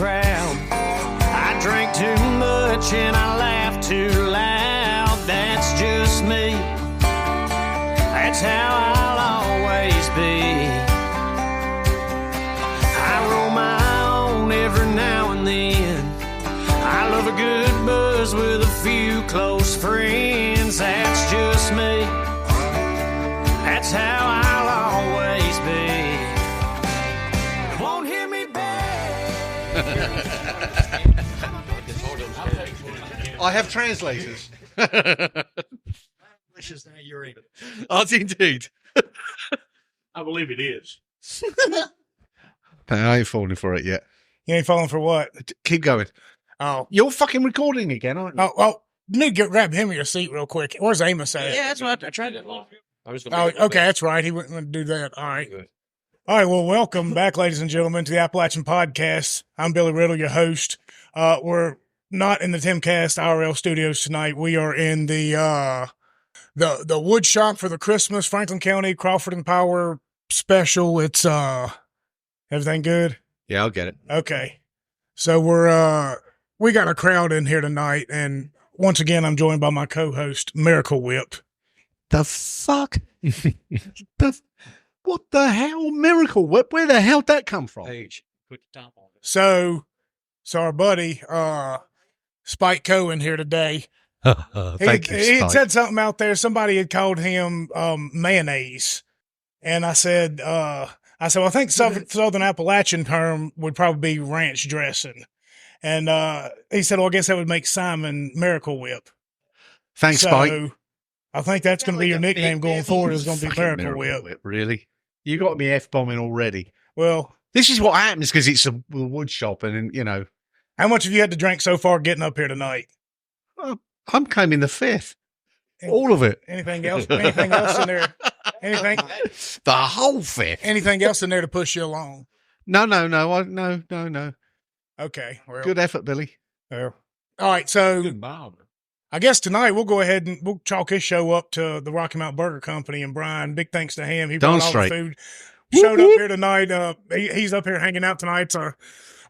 crowd. I drank too much and I laughed too loud. That's just me. That's how I'll always be. I roll my own every now and then. I love a good buzz with a few close friends. That's just me. That's how I'll always be. Won't hear me back. I have translators. You're in. Art indeed. I believe it is. I ain't falling for it yet. You ain't falling for what? Keep going. Oh, You're fucking recording again, aren't you? oh, well, you need to grab him your seat real quick. Where's Amos at? Yeah, that's what I tried to. Oh, okay, that's right. He wouldn't do that. All right. All right, well, welcome back, ladies and gentlemen, to the Appalachian Podcast. I'm Billy Riddle, your host. We're not in the Timcast IRL studios tonight. We are in the Woodshop for the Christmas Franklin County Crawford Power special. It's everything good? Yeah, I'll get it. Okay. So we got a crowd in here tonight, and once again I'm joined by my co-host, Miracle Whip. The fuck? What the hell? Miracle Whip? Where the hell did that come from? Page. Put the top on it. So our buddy Spike Cohen here today. Thank you, He had Spike. said something out there. Somebody had called him mayonnaise, and I said, well, I think Southern Appalachian term would probably be ranch dressing, and he said, well, I guess that would make Simon Miracle Whip. Thanks, Spike. So I think that's going to be your nickname going forward. Is going to be Fucking Miracle Whip. Really? You got me F-bombing already. Well, This is what happens because it's a wood shop, and you know, how much have you had to drink so far getting up here tonight? I'm coming the fifth. All of it. Anything else? Anything else in there? Anything? The whole fifth. Anything else in there to push you along? No. Okay. Well, Good effort, Billy. well. All right. So Good mom. I guess tonight we'll go ahead and we'll chalk his show up to the Rocky Mountain Burger Company and Brian. Big thanks to him. He Darn brought all straight. the food. Showed up here tonight. He's up here hanging out tonight. It's our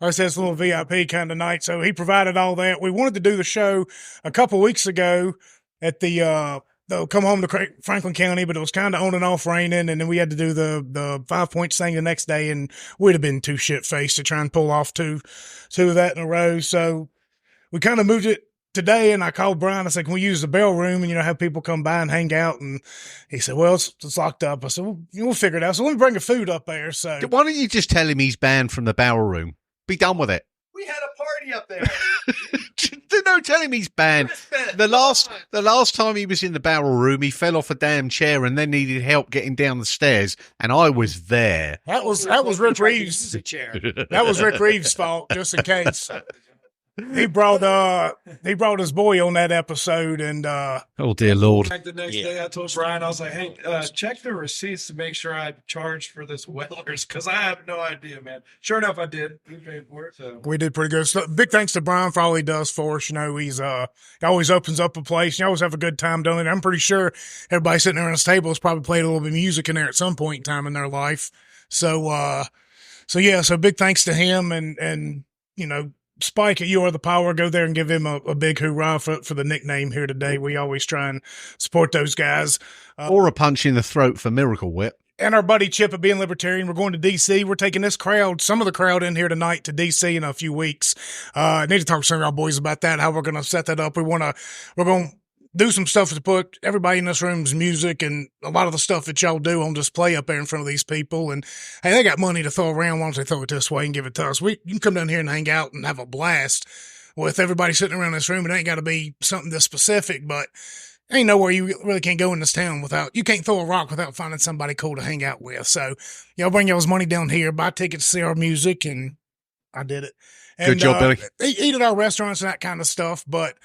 little VIP kind of night. So he provided all that. We wanted to do the show a couple weeks ago at the come home to Franklin County, but it was kind of on and off raining, and then we had to do the 5 Points thing the next day, and we'd have been too shit faced to try and pull off two of that in a row. So we kind of moved it today, and I called Brian. I said, can we use the bell room and, have people come by and hang out? And he said, well, it's locked up. I said, well, we'll figure it out. So let me bring the food up there. So Why don't you just tell him he's banned from the barrel room? Be done with it. We had a party up there. No, tell him he's banned. The last time he was in the barrel room, he fell off a damn chair and then needed help getting down the stairs, and I was there. that was Rick Reeves. chair. That was Rick Reeves' fault, just in case. He brought his boy on that episode, and Oh dear Lord! Back the next day, I told Brian, I was like, "Hey, check the receipts to make sure I charged for this Weller's because I have no idea, man." Sure enough, I did. We paid for it. So we did pretty good. So big thanks to Brian for all he does for us. He's he always opens up a place. You always have a good time doing it. I'm pretty sure everybody sitting there on this table has probably played a little bit of music in there at some point in time in their life. So big thanks to him, and Spike, You Are the Power. Go there and give him a big hoorah for the nickname here today. We always try and support those guys. Or a punch in the throat for Miracle Whip. And our buddy Chip at Being Libertarian. We're going to D.C. We're taking some of the crowd in here tonight to D.C. in a few weeks. I need to talk to some of our boys about that, how we're going to set that up. We're going to do some stuff to put everybody in this room's music and a lot of the stuff that y'all do on display up there in front of these people. And hey, they got money to throw around. Why don't they throw it this way and give it to us? You can come down here and hang out and have a blast with everybody sitting around this room. It ain't got to be something this specific, but ain't nowhere you really can't go in this town you can't throw a rock without finding somebody cool to hang out with. So y'all bring y'all's money down here, buy tickets to see our music, and I did it. And, Good job, Billy. Eat at our restaurants and that kind of stuff, but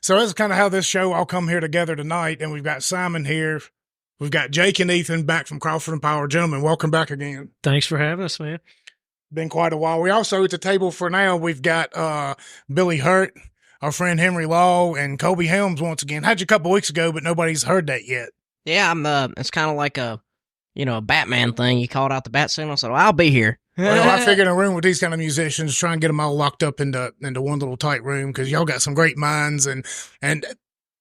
so that's kind of how this show all come here together tonight. And we've got Simon here. We've got Jake and Ethan back from Crawford Power. Gentlemen, welcome back again. Thanks for having us, man. Been quite a while. We also at the table for now, we've got Billy Hurt, our friend Henry Law, and Kobe Helms once again. Had you a couple weeks ago, but nobody's heard that yet. Yeah, it's kind of like a Batman thing. You called out the bat signal, so I'll be here. Well, I figure in a room with these kind of musicians, try and get them all locked up into one little tight room because y'all got some great minds and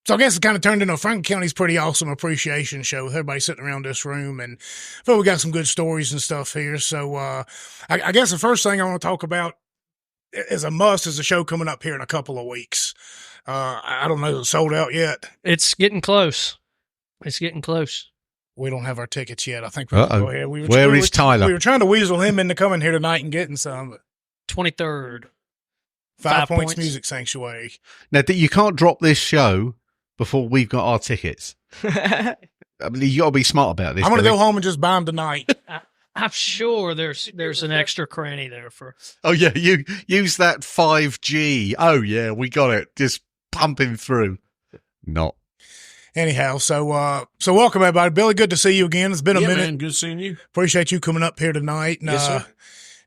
so I guess it kind of turned into a Franklin County's pretty awesome appreciation show with everybody sitting around this room, and I feel we got some good stories and stuff here. So I guess the first thing I want to talk about is a must is a show coming up here in a couple of weeks. I don't know if it's sold out yet. It's getting close. It's getting close. We don't have our tickets yet. I think we'll go ahead. Where is Tyler? We were trying to weasel him into coming here tonight and getting some. But 23rd. 5 Points Music Sanctuary. Now, you can't drop this show before we've got our tickets. I mean, you got to be smart about this. I'm going to Billy. go home and just buy them tonight. I'm sure there's an extra cranny there for. Oh yeah, you use that 5G. Oh yeah, we got it. Just pumping through. Not. Anyhow, so welcome everybody. Billy, good to see you again. It's been a minute. Man, good seeing you. Appreciate you coming up here tonight. And, Yes, sir.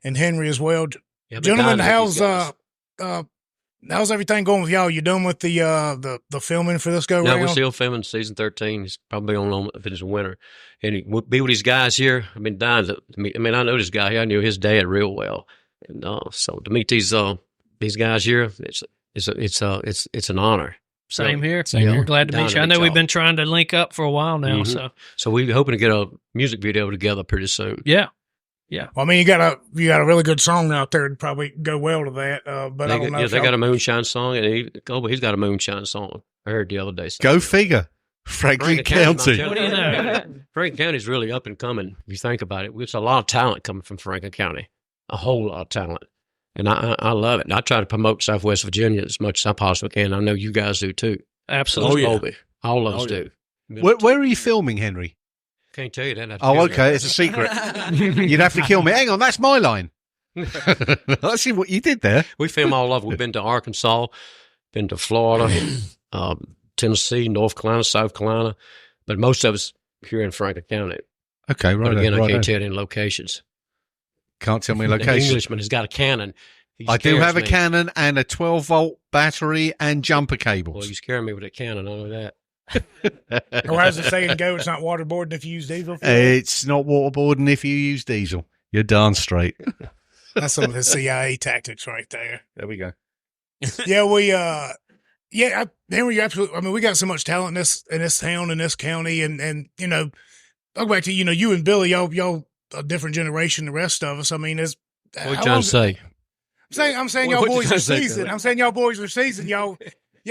And Henry as well. Yeah, Gentlemen, how's how's everything going with y'all? You done with the filming for this go No, round? we're still filming season 13. It's probably on if it's winter. And we'll be with these guys here. I've been dying to meet. I mean, I know this guy here. I knew his dad real well, and so to meet these guys here, it's an honor. Same here. Same here. We're glad to Down meet to you. I meet know we've y'all. been trying to link up for a while now. Mhm. So we're hoping to get a music video together pretty soon. Yeah. Well, I mean, you got a really good song out there to probably go well to that. But I don't know. They got a Moonshine song, and he's got a Moonshine song. I heard the other day. Go figure. Franklin County. What do you know? Franklin County's really up and coming. If you think about it, there's a lot of talent coming from Franklin County, a whole lot of talent, and I love it. And I try to promote Southwest Virginia as much as I possibly can. I know you guys do too. Absolutely. All of us yeah. do. Where are you filming, Henry? Can't tell you that. Oh, okay. It's a secret. You'd have to kill me. Hang on, that's my line. I see what you did there. We film all over. We've been to Arkansas, been to Florida, Tennessee, North Carolina, South Carolina, but most of us here in Franklin County. Okay, right. But again, I right can't tell you any locations. Can't tell me The location. Englishman has got a cannon. He I do scares have a me. cannon and a 12-volt battery and jumper Well, cables. you scare me with a cannon. I know that. Or as the saying go, it's not waterboarding if you use diesel. It's not waterboarding if you use diesel. You're darn straight. That's some of the CIA tactics right there. There we go. Yeah, Henry, you're absolutely. I mean, we got so much talent in this town, in this county, and you know, I'll go back to you and Billy, y'all a different generation than the rest of us. I mean, What are you trying to say? I'm saying What y'all you boys trying are to say, seasoned. Billy? I'm saying y'all boys are seasoned. Y'all.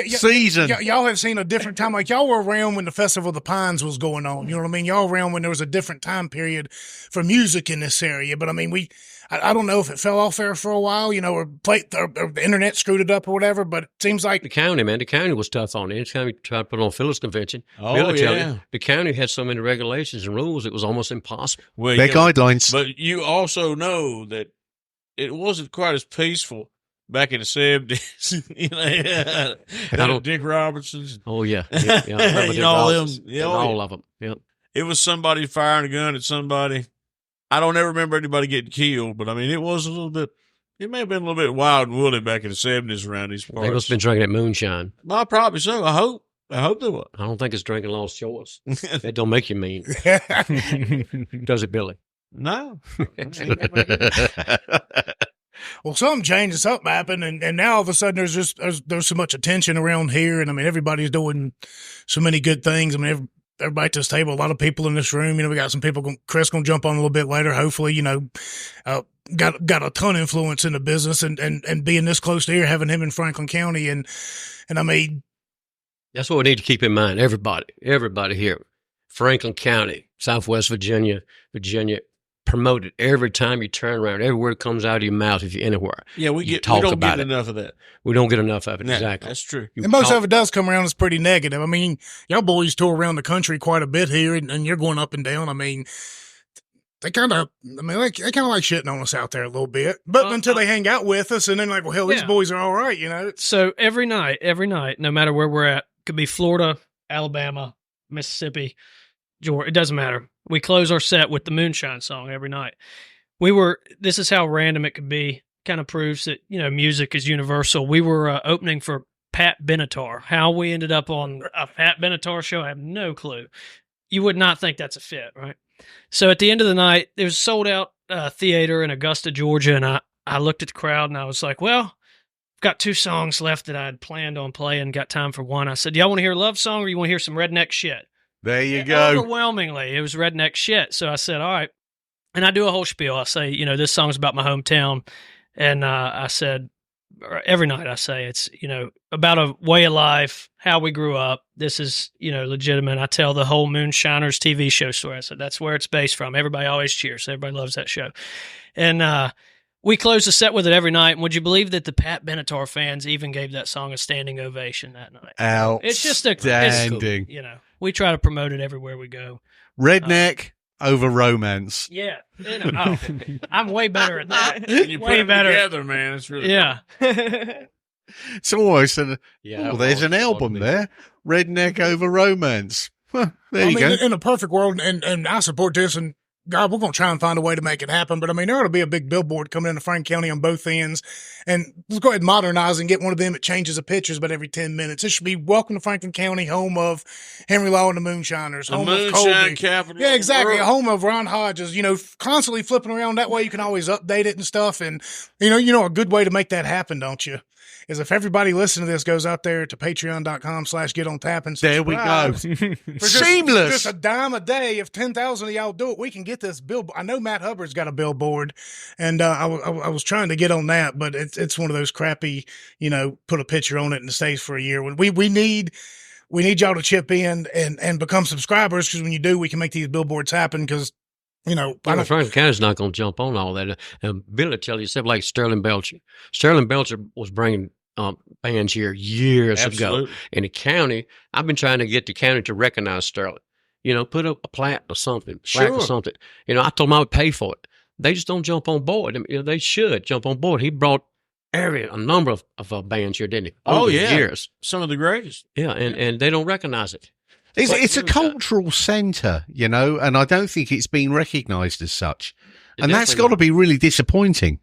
Season. Y'all have seen a different time. Like y'all were around when the Festival of the Pines was going on. You know what I mean? Y'all around when there was a different time period for music in this area. But I mean, I don't know if it fell off there for a while, you know, or the internet screwed it up or whatever. But it seems like The county was tough on it. Each time we tried to put on Phyllis Convention, Oh, Billy tell yeah. you, the county had so many regulations and rules, it was almost impossible. Well, Their yeah, guidelines. but you also know that it wasn't quite as peaceful back in the 70s. You know, I don't- Dick Robertson's. Oh, yeah. I remember You Dick know, all them- Robertson. yeah, all of them. Yep. It was somebody firing a gun at somebody. I don't ever remember anybody getting killed, but I mean, it was a little bit. It may have been a little bit wild and woolly back in the 70s around these They must parts. have been drinking that moonshine. Well, probably so. I hope they were. I don't think it's drinking Lost Shores. That don't make you mean. Does it, Billy? No. well, something changed, something happened, and now all of a sudden there's so much attention around here, and I mean everybody's doing so many good things. I mean everybody at this table, a lot of people in this room. You know, we got some people. Chris gonna jump on a little bit later. Hopefully, you know, got a ton of influence in the business, and being this close to here, having him in Franklin County, and I mean, That's what we need to keep in mind. Everybody here, Franklin County, Southwest Virginia, promote it every time you turn around. Every word comes out of your mouth if you're anywhere. Yeah, we You don't about get it. enough of that. We don't get enough of it. No, Exactly. That's true. You and most talk- of it does come around as pretty negative. I mean, y'all boys tour around the country quite a bit here, and you're going up and down. I mean, they kind of like shitting on us out there a little bit, but until they hang out with us, and then like, well, hell, these Yeah. boys are all right, you know. So every night, no matter where we're at, could be Florida, Alabama, Mississippi, Georgia, it doesn't matter. We close our set with the Moonshine song every night. This is how random it could be. Kind of proves that, you know, music is universal. We were opening for Pat Benatar. How we ended up on a Pat Benatar show, I have no clue. You would not think that's a fit, right? So at the end of the night, it was sold out theater in Augusta, Georgia, and I looked at the crowd and I was like, well, I've got 2 songs left that I had planned on playing, got time for one. I said, y'all want to hear a love song or you want to hear some redneck shit? There you And go. overwhelmingly, it was redneck shit. So I said, all right. And I do a whole spiel. I say, this song's about my hometown. And I said, every night I say, it's, about a way of life, how we grew up. This is, legitimate. I tell the whole Moonshiners TV show story. I said, that's where it's based from. Everybody always cheers. Everybody loves that show. And we closed the set with it every night. And would you believe that the Pat Benatar fans even gave that song a standing ovation that night? It's just outstanding. We try to promote it everywhere we go. Redneck over romance. Yeah. I'm way better at that. You way put better. them together, man. It's really Yeah. It's almost there's an album there. Redneck over romance. Well, there you go. In a perfect world, and I support this, and God, we're going to try and find a way to make it happen. But there ought to be a big billboard coming into Franklin County on both ends. And let's go ahead and modernize and get one of them that changes the pictures about every 10 minutes. It should be welcome to Franklin County, home of Henry Law and the Moonshiners, the home Moonshine of Coly. capital. Yeah, exactly. of the A world. home of Ron Hodges, constantly flipping around. That way you can always update it and stuff. And, a good way to make that happen, don't you? Is if everybody listening to this goes out there to patreon.com/getontap and There we go. Seamless. Seamless. Just a dime a day. If 10,000 of y'all do it, we can get this billboard. I know Matt Hubbard's got a billboard, and I was trying to get on that, but it's one of those crappy, put a picture on it and it stays for a year. When we need y'all to chip in and become subscribers, because when you do, we can make these billboards happen. Because Franklin County's not going to jump on all that. And Billy tell you, except like Sterling Belcher. Sterling Belcher was bringing bands here years ago. In the county, I've been trying to get the county to recognize Sterling. Put up a plaque or something. Sure. I told them I would pay for it. They just don't jump on board. They should jump on board. He brought a number of bands here, didn't he? Over the years. Some of the greatest. Yeah, and they don't recognize it. It's a cultural centre, and I don't think it's been recognised as such. And that's got to be really disappointing,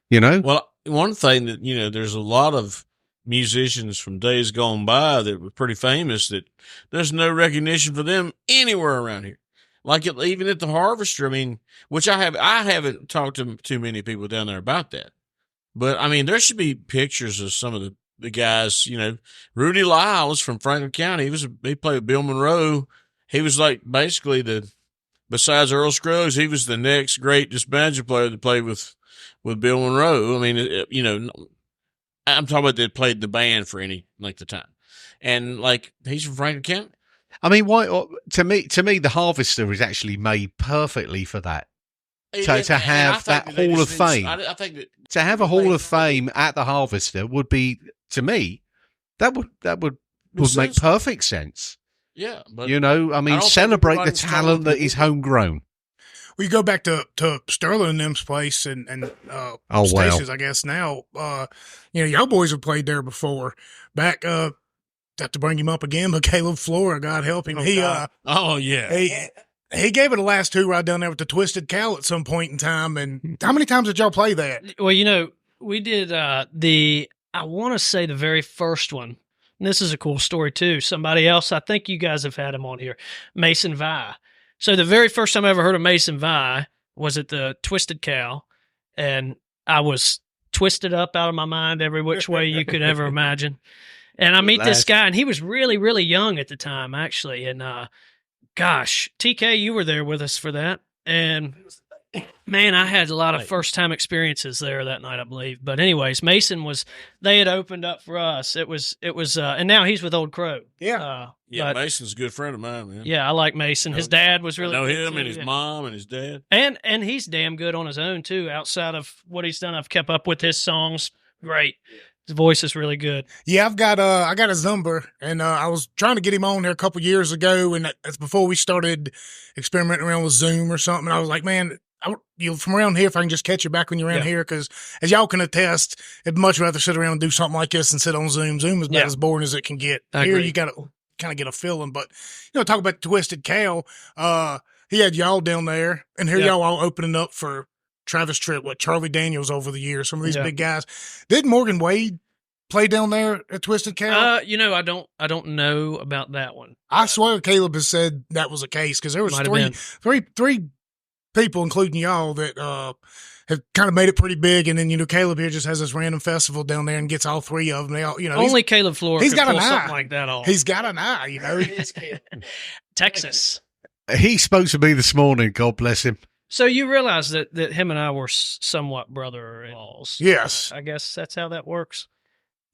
Well, one thing that, there's a lot of musicians from days gone by that were pretty famous that there's no recognition for them anywhere around here. Like even at the Harvester, which I haven't talked to too many people down there about that. But, there should be pictures of some of the guys, Rudy Lyles from Franklin County. He played with Bill Monroe. He was like basically besides Earl Scruggs, he was the next great banjo player that played with Bill Monroe. I'm talking about that played the band for any length of time. And he's from Franklin County. Why? To me, the Harvester is actually made perfectly for that. To have that Hall of Fame. I think that to have a Hall of Fame at the Harvester would be, to me, that would make perfect sense. Yeah, but celebrate the talent that is homegrown. We go back to Sterling and them's place and Stacy's, I guess now. Y'all boys have played there before. Back, have to bring him up again, but Caleb Flora, God help him. He gave it a last two right down there with the Twisted Cow at some point in time. And how many times did y'all play that? Well, we did I want to say the very first one. And this is a cool story too. Somebody else, I think you guys have had him on here, Mason Vi. So the very first time I ever heard of Mason Vi was at the Twisted Cow, and I was twisted up out of my mind every which way you could ever imagine. And I meet this guy, and he was really, really young at the time, actually. And gosh, TK, you were there with us for that. And man, I had a lot of first-time experiences there that night, I believe. But anyways, they had opened up for us. It was, and now he's with Old Crow. Yeah. Mason's a good friend of mine, man. Yeah, I like Mason. His dad was really I know good him too, and his yeah. mom and his dad. And he's damn good on his own, too. Outside of what he's done, I've kept up with his songs. Great. His voice is really good. Yeah, I got his number, and I was trying to get him on there a couple years ago, and that's before we started experimenting around with Zoom or something. I was like, man, from around here, if I can just catch you back when you're around here, because as y'all can attest, I'd much rather sit around and do something like this than sit on Zoom. Zoom is about as boring as it can get. I Here, agree. you got to kind of get a feeling. But, talk about Twisted Cow. He had y'all down there, and here y'all all opening up for Travis Tritt, Charlie Daniels over the years, some of these big guys. Did Morgan Wade play down there at Twisted Cow? I don't know about that one. I swear Caleb has said that was the case, because there was Might have been. three people, including y'all, that have kind of made it pretty big. And then, Caleb here just has this random festival down there and gets all three of them. They all, only Caleb Flora he's could got an pull eye. something like that off. He's got an eye, Texas. He spoke to me this morning. God bless him. So you realize that him and I were somewhat brother-in-laws. Yes. I guess that's how that works.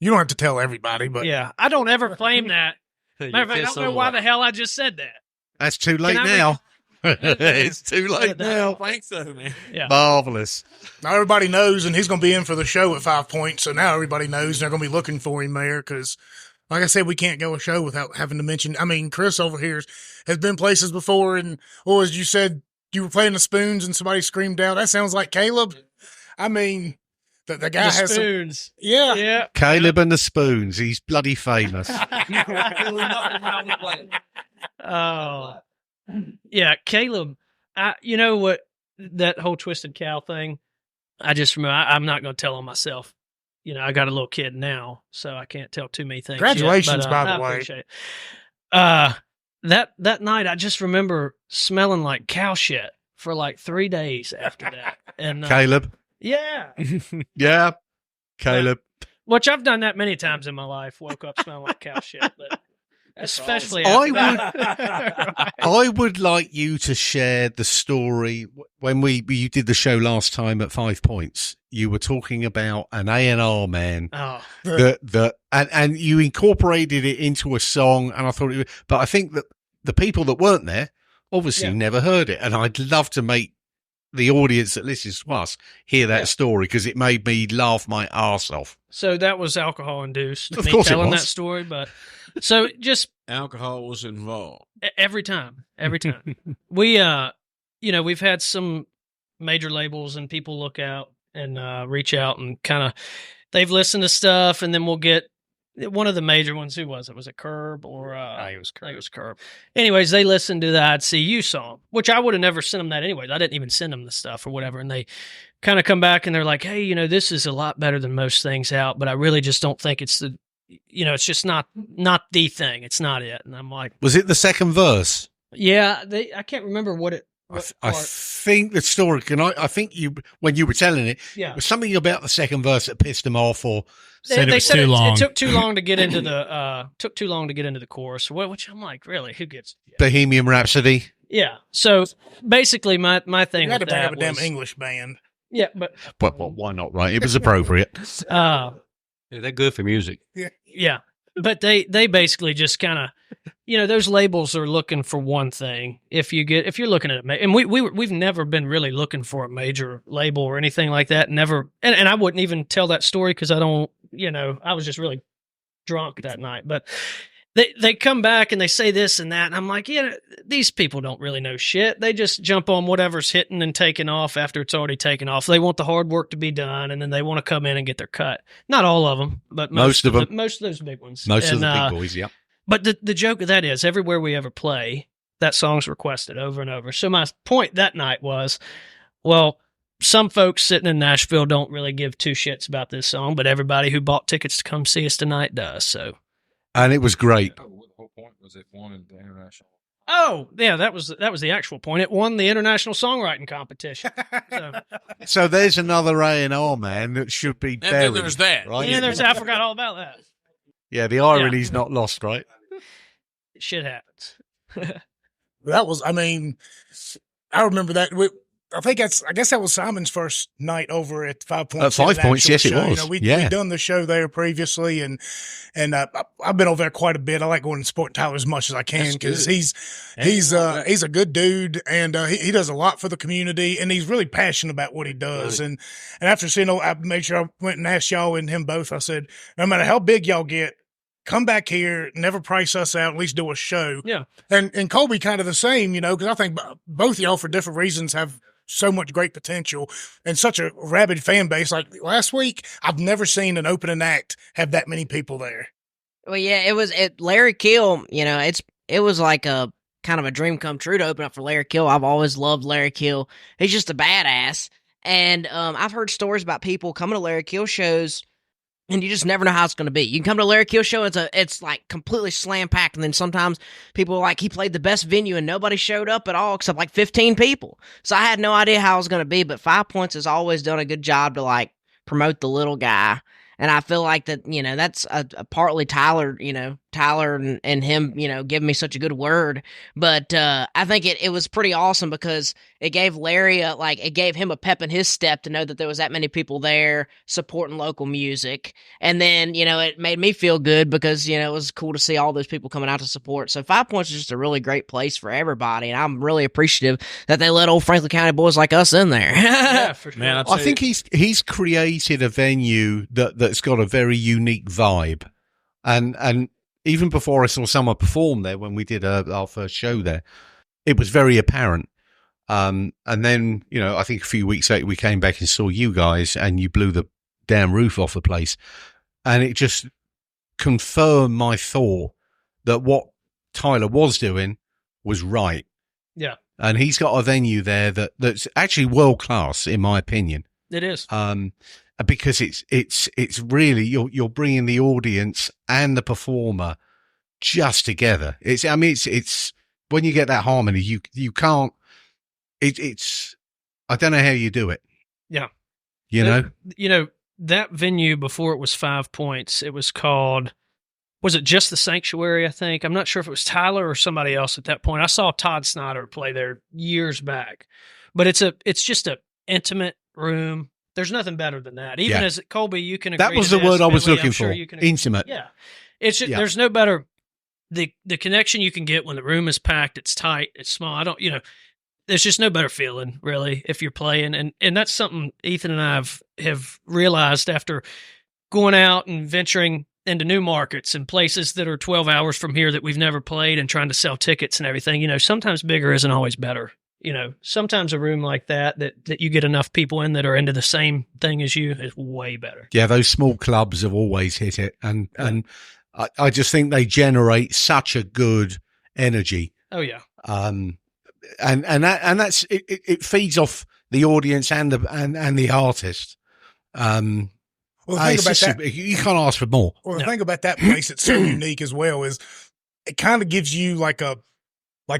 You don't have to tell everybody, but Yeah, I don't ever claim that. Matter of fact, I don't know why the hell I just said that. That's too late Can I now. It's too late I now. don't think so, man. Yeah. Marvelous. now everybody knows, and he's going to be in for the show at 5 Points. So now everybody knows they're going to be looking for him there because, like I said, we can't go a show without having to mention. I mean, Chris over here has been places before, and as you said, you were playing the spoons and somebody screamed out. That sounds like Caleb. I mean, the guy The has spoons. yeah. Yeah. Caleb and the Spoons. He's bloody famous. Oh. Yeah, Caleb. You know what? That whole Twisted Cow thing. I just remember. I'm not going to tell on myself. I got a little kid now, so I can't tell too many things. Congratulations, yet, by the I way. appreciate it. That night, I just remember smelling like cow shit for like 3 days after that. And Caleb. yeah, Yeah. Caleb. which I've done that many times in my life. Woke up smelling like cow shit, but especially I would like you to share the story when you did the show last time at 5 Points. You were talking about an A&R man Oh, and you incorporated it into a song, and I thought but I think that the people that weren't there obviously never heard it, and I'd love to make the audience that listens to us hear that story because it made me laugh my arse off. so that was alcohol induced. Of Me course it telling was. that story, but so just Alcohol was involved. every time we we've had some major labels and people look out and reach out and kind of they've listened to stuff, and then we'll get one of the major ones. Who was it? Was it Curb or it was I think it was Curb. Anyways, they listened to the I'd See You song, which I would have never sent them that anyways. I didn't even send them the stuff or whatever, and they kind of come back and they're like, hey, this is a lot better than most things out, but I really just don't think it's the it's just not the thing. It's not it. And I'm like, Was it the second verse? yeah, I can't remember what it. I think the story. I think when you were telling it, Yeah. it was something about the second verse that pissed them off, or They said too long. It took too long to get into the chorus. Which I'm like, really? Who gets? Bohemian Rhapsody. Yeah. So basically, my thing You had with to have that a damn was, English band. yeah, but Well, why not? Right? It was appropriate. Yeah, they're good for music. yeah, but they basically just kind of, those labels are looking for one thing. If you're looking at it, and we've never been really looking for a major label or anything like that. Never, and I wouldn't even tell that story because I don't, I was just really drunk that night. But they come back and they say this and that, and I'm like, these people don't really know shit. They just jump on whatever's hitting and taking off after it's already taken off. They want the hard work to be done, and then they want to come in and get their cut. Not all of them, but most of them. Most of those big ones. Most of And, the big boys, yeah. But the joke of that is, everywhere we ever play, that song's requested over and over. So my point that night was, well, some folks sitting in Nashville don't really give two shits about this song, but everybody who bought tickets to come see us tonight does. So, And it was great. The whole point was it won in the international. oh yeah, that was the actual point. It won the international songwriting competition. So, So there's another A&R man that should be And buried. then there's that. right? yeah, I forgot all about that. Yeah, the irony's not lost, right? Shit happens. That was, I remember that. I guess that was Simon's first night over at 5 Points. At 5 Points, yes, it show. was. We'd Yeah. done the show there previously, and I've been over there quite a bit. I like going and supporting Tyler as much as I can because he's a good dude, and he does a lot for the community, and he's really passionate about what he does. Right. And after seeing, I made sure I went and asked y'all and him both. I said, no matter how big y'all get, come back here, never price us out, at least do a show. Yeah. And Colby kind of the same, because I think both of y'all for different reasons have so much great potential and such a rabid fan base. Like last week, I've never seen an opening act have that many people there. Well, yeah, Larry Kill, it was like a kind of a dream come true to open up for Larry Kill. I've always loved Larry Kill. He's just a badass. And I've heard stories about people coming to Larry Kill shows and you just never know how it's going to be. You can come to a Larry Kill show, it's like completely slam packed, and then sometimes people are like, he played the best venue and nobody showed up at all except like 15 people. So I had no idea how it was going to be, but 5 Points has always done a good job to like promote the little guy. And I feel like that, that's a partly Tyler, Tyler and him, giving me such a good word. But I think it was pretty awesome because it gave Larry it gave him a pep in his step to know that there was that many people there supporting local music. And then, it made me feel good because, it was cool to see all those people coming out to support. So 5 Points is just a really great place for everybody. And I'm really appreciative that they let old Franklin County boys like us in there. Yeah, for sure. Man, I think he's created a venue that's got a very unique vibe, and even before I saw someone perform there when we did our first show there, it was very apparent. And then I think a few weeks later we came back and saw you guys, and you blew the damn roof off the place, and it just confirmed my thought that what Tyler was doing was right. Yeah, and he's got a venue there that's actually world class in my opinion. it is. Because it's really you're bringing the audience and the performer just together. It's when you get that harmony, you can't. It's I don't know how you do it. Yeah, that venue before it was 5 Points. It was called. Was it just the Sanctuary? I think I'm not sure if it was Tyler or somebody else at that point. I saw Todd Snyder play there years back, but it's just a intimate room. There's nothing better than that. Even as Colby, you can agree. That was to the this, word I was Billy, looking I'm sure for. you can Intimate. Yeah, it's just, there's no better. The connection you can get when the room is packed, it's tight, it's small. There's just no better feeling really if you're playing, and that's something Ethan and I have realized after going out and venturing into new markets and places that are 12 hours from here that we've never played and trying to sell tickets and everything. Sometimes bigger isn't always better. Sometimes a room like that you get enough people in that are into the same thing as you is way better. Yeah, those small clubs have always hit it, and I just think they generate such a good energy. Oh yeah. And that's it feeds off the audience and the artist. Well, the thing about that, you can't ask for more. Well, the thing about that place that's so unique as well is it kind of gives you like a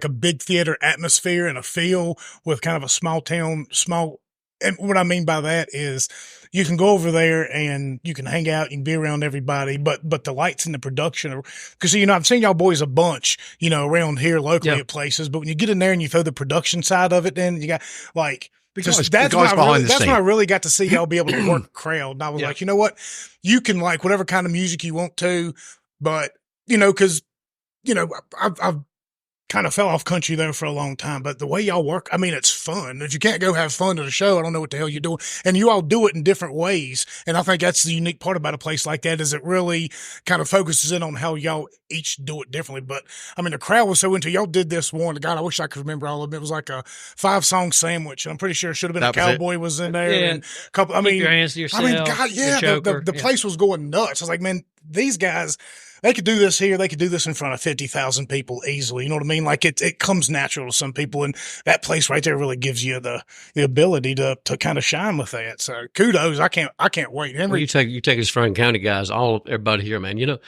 big theater atmosphere and a feel with kind of a small town. And what I mean by that is you can go over there and you can hang out, you can be around everybody, but the lights and the production are, because, I've seen y'all boys a bunch, around here locally at places, but when you get in there and you throw the production side of it, then you got like, that's when I really got to see y'all be able to work a crowd. And I was like, you know what? You can like whatever kind of music you want to, but, because, I've kind of fell off country there for a long time, but the way y'all work, it's fun. If you can't go have fun at a show, I don't know what the hell you're doing. And you all do it in different ways. And I think that's the unique part about a place like that is it really kind of focuses in on how y'all each do it differently. But the crowd was so into y'all did this one. God, I wish I could remember all of it. It was like a 5-song sandwich. And I'm pretty sure it should have been a cowboy was in there. Yeah. And a couple, Keep your hands to yourself. God, yeah, the place was going nuts. I was like, man, these guys, they could do this here. They could do this in front of 50,000 people easily. You know what I mean? Like it comes natural to some people, and that place right there really gives you the ability to kind of shine with that. So kudos. I can't wait. Henry, well, you take us Franklin County guys, everybody here, man.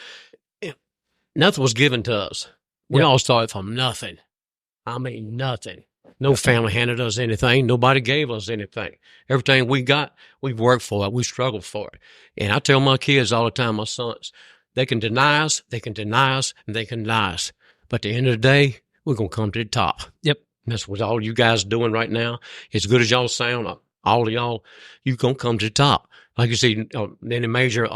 Nothing was given to us. We all started from nothing. Nothing. No family handed us anything. Nobody gave us anything. Everything we got, we've worked for it. We struggled for it. And I tell my kids all the time, my sons, they can deny us, and they can deny us. But at the end of the day, we're going to come to the top. Yep. And that's what all you guys are doing right now. As good as y'all sound, all of y'all, you're going to come to the top. Like you see, any major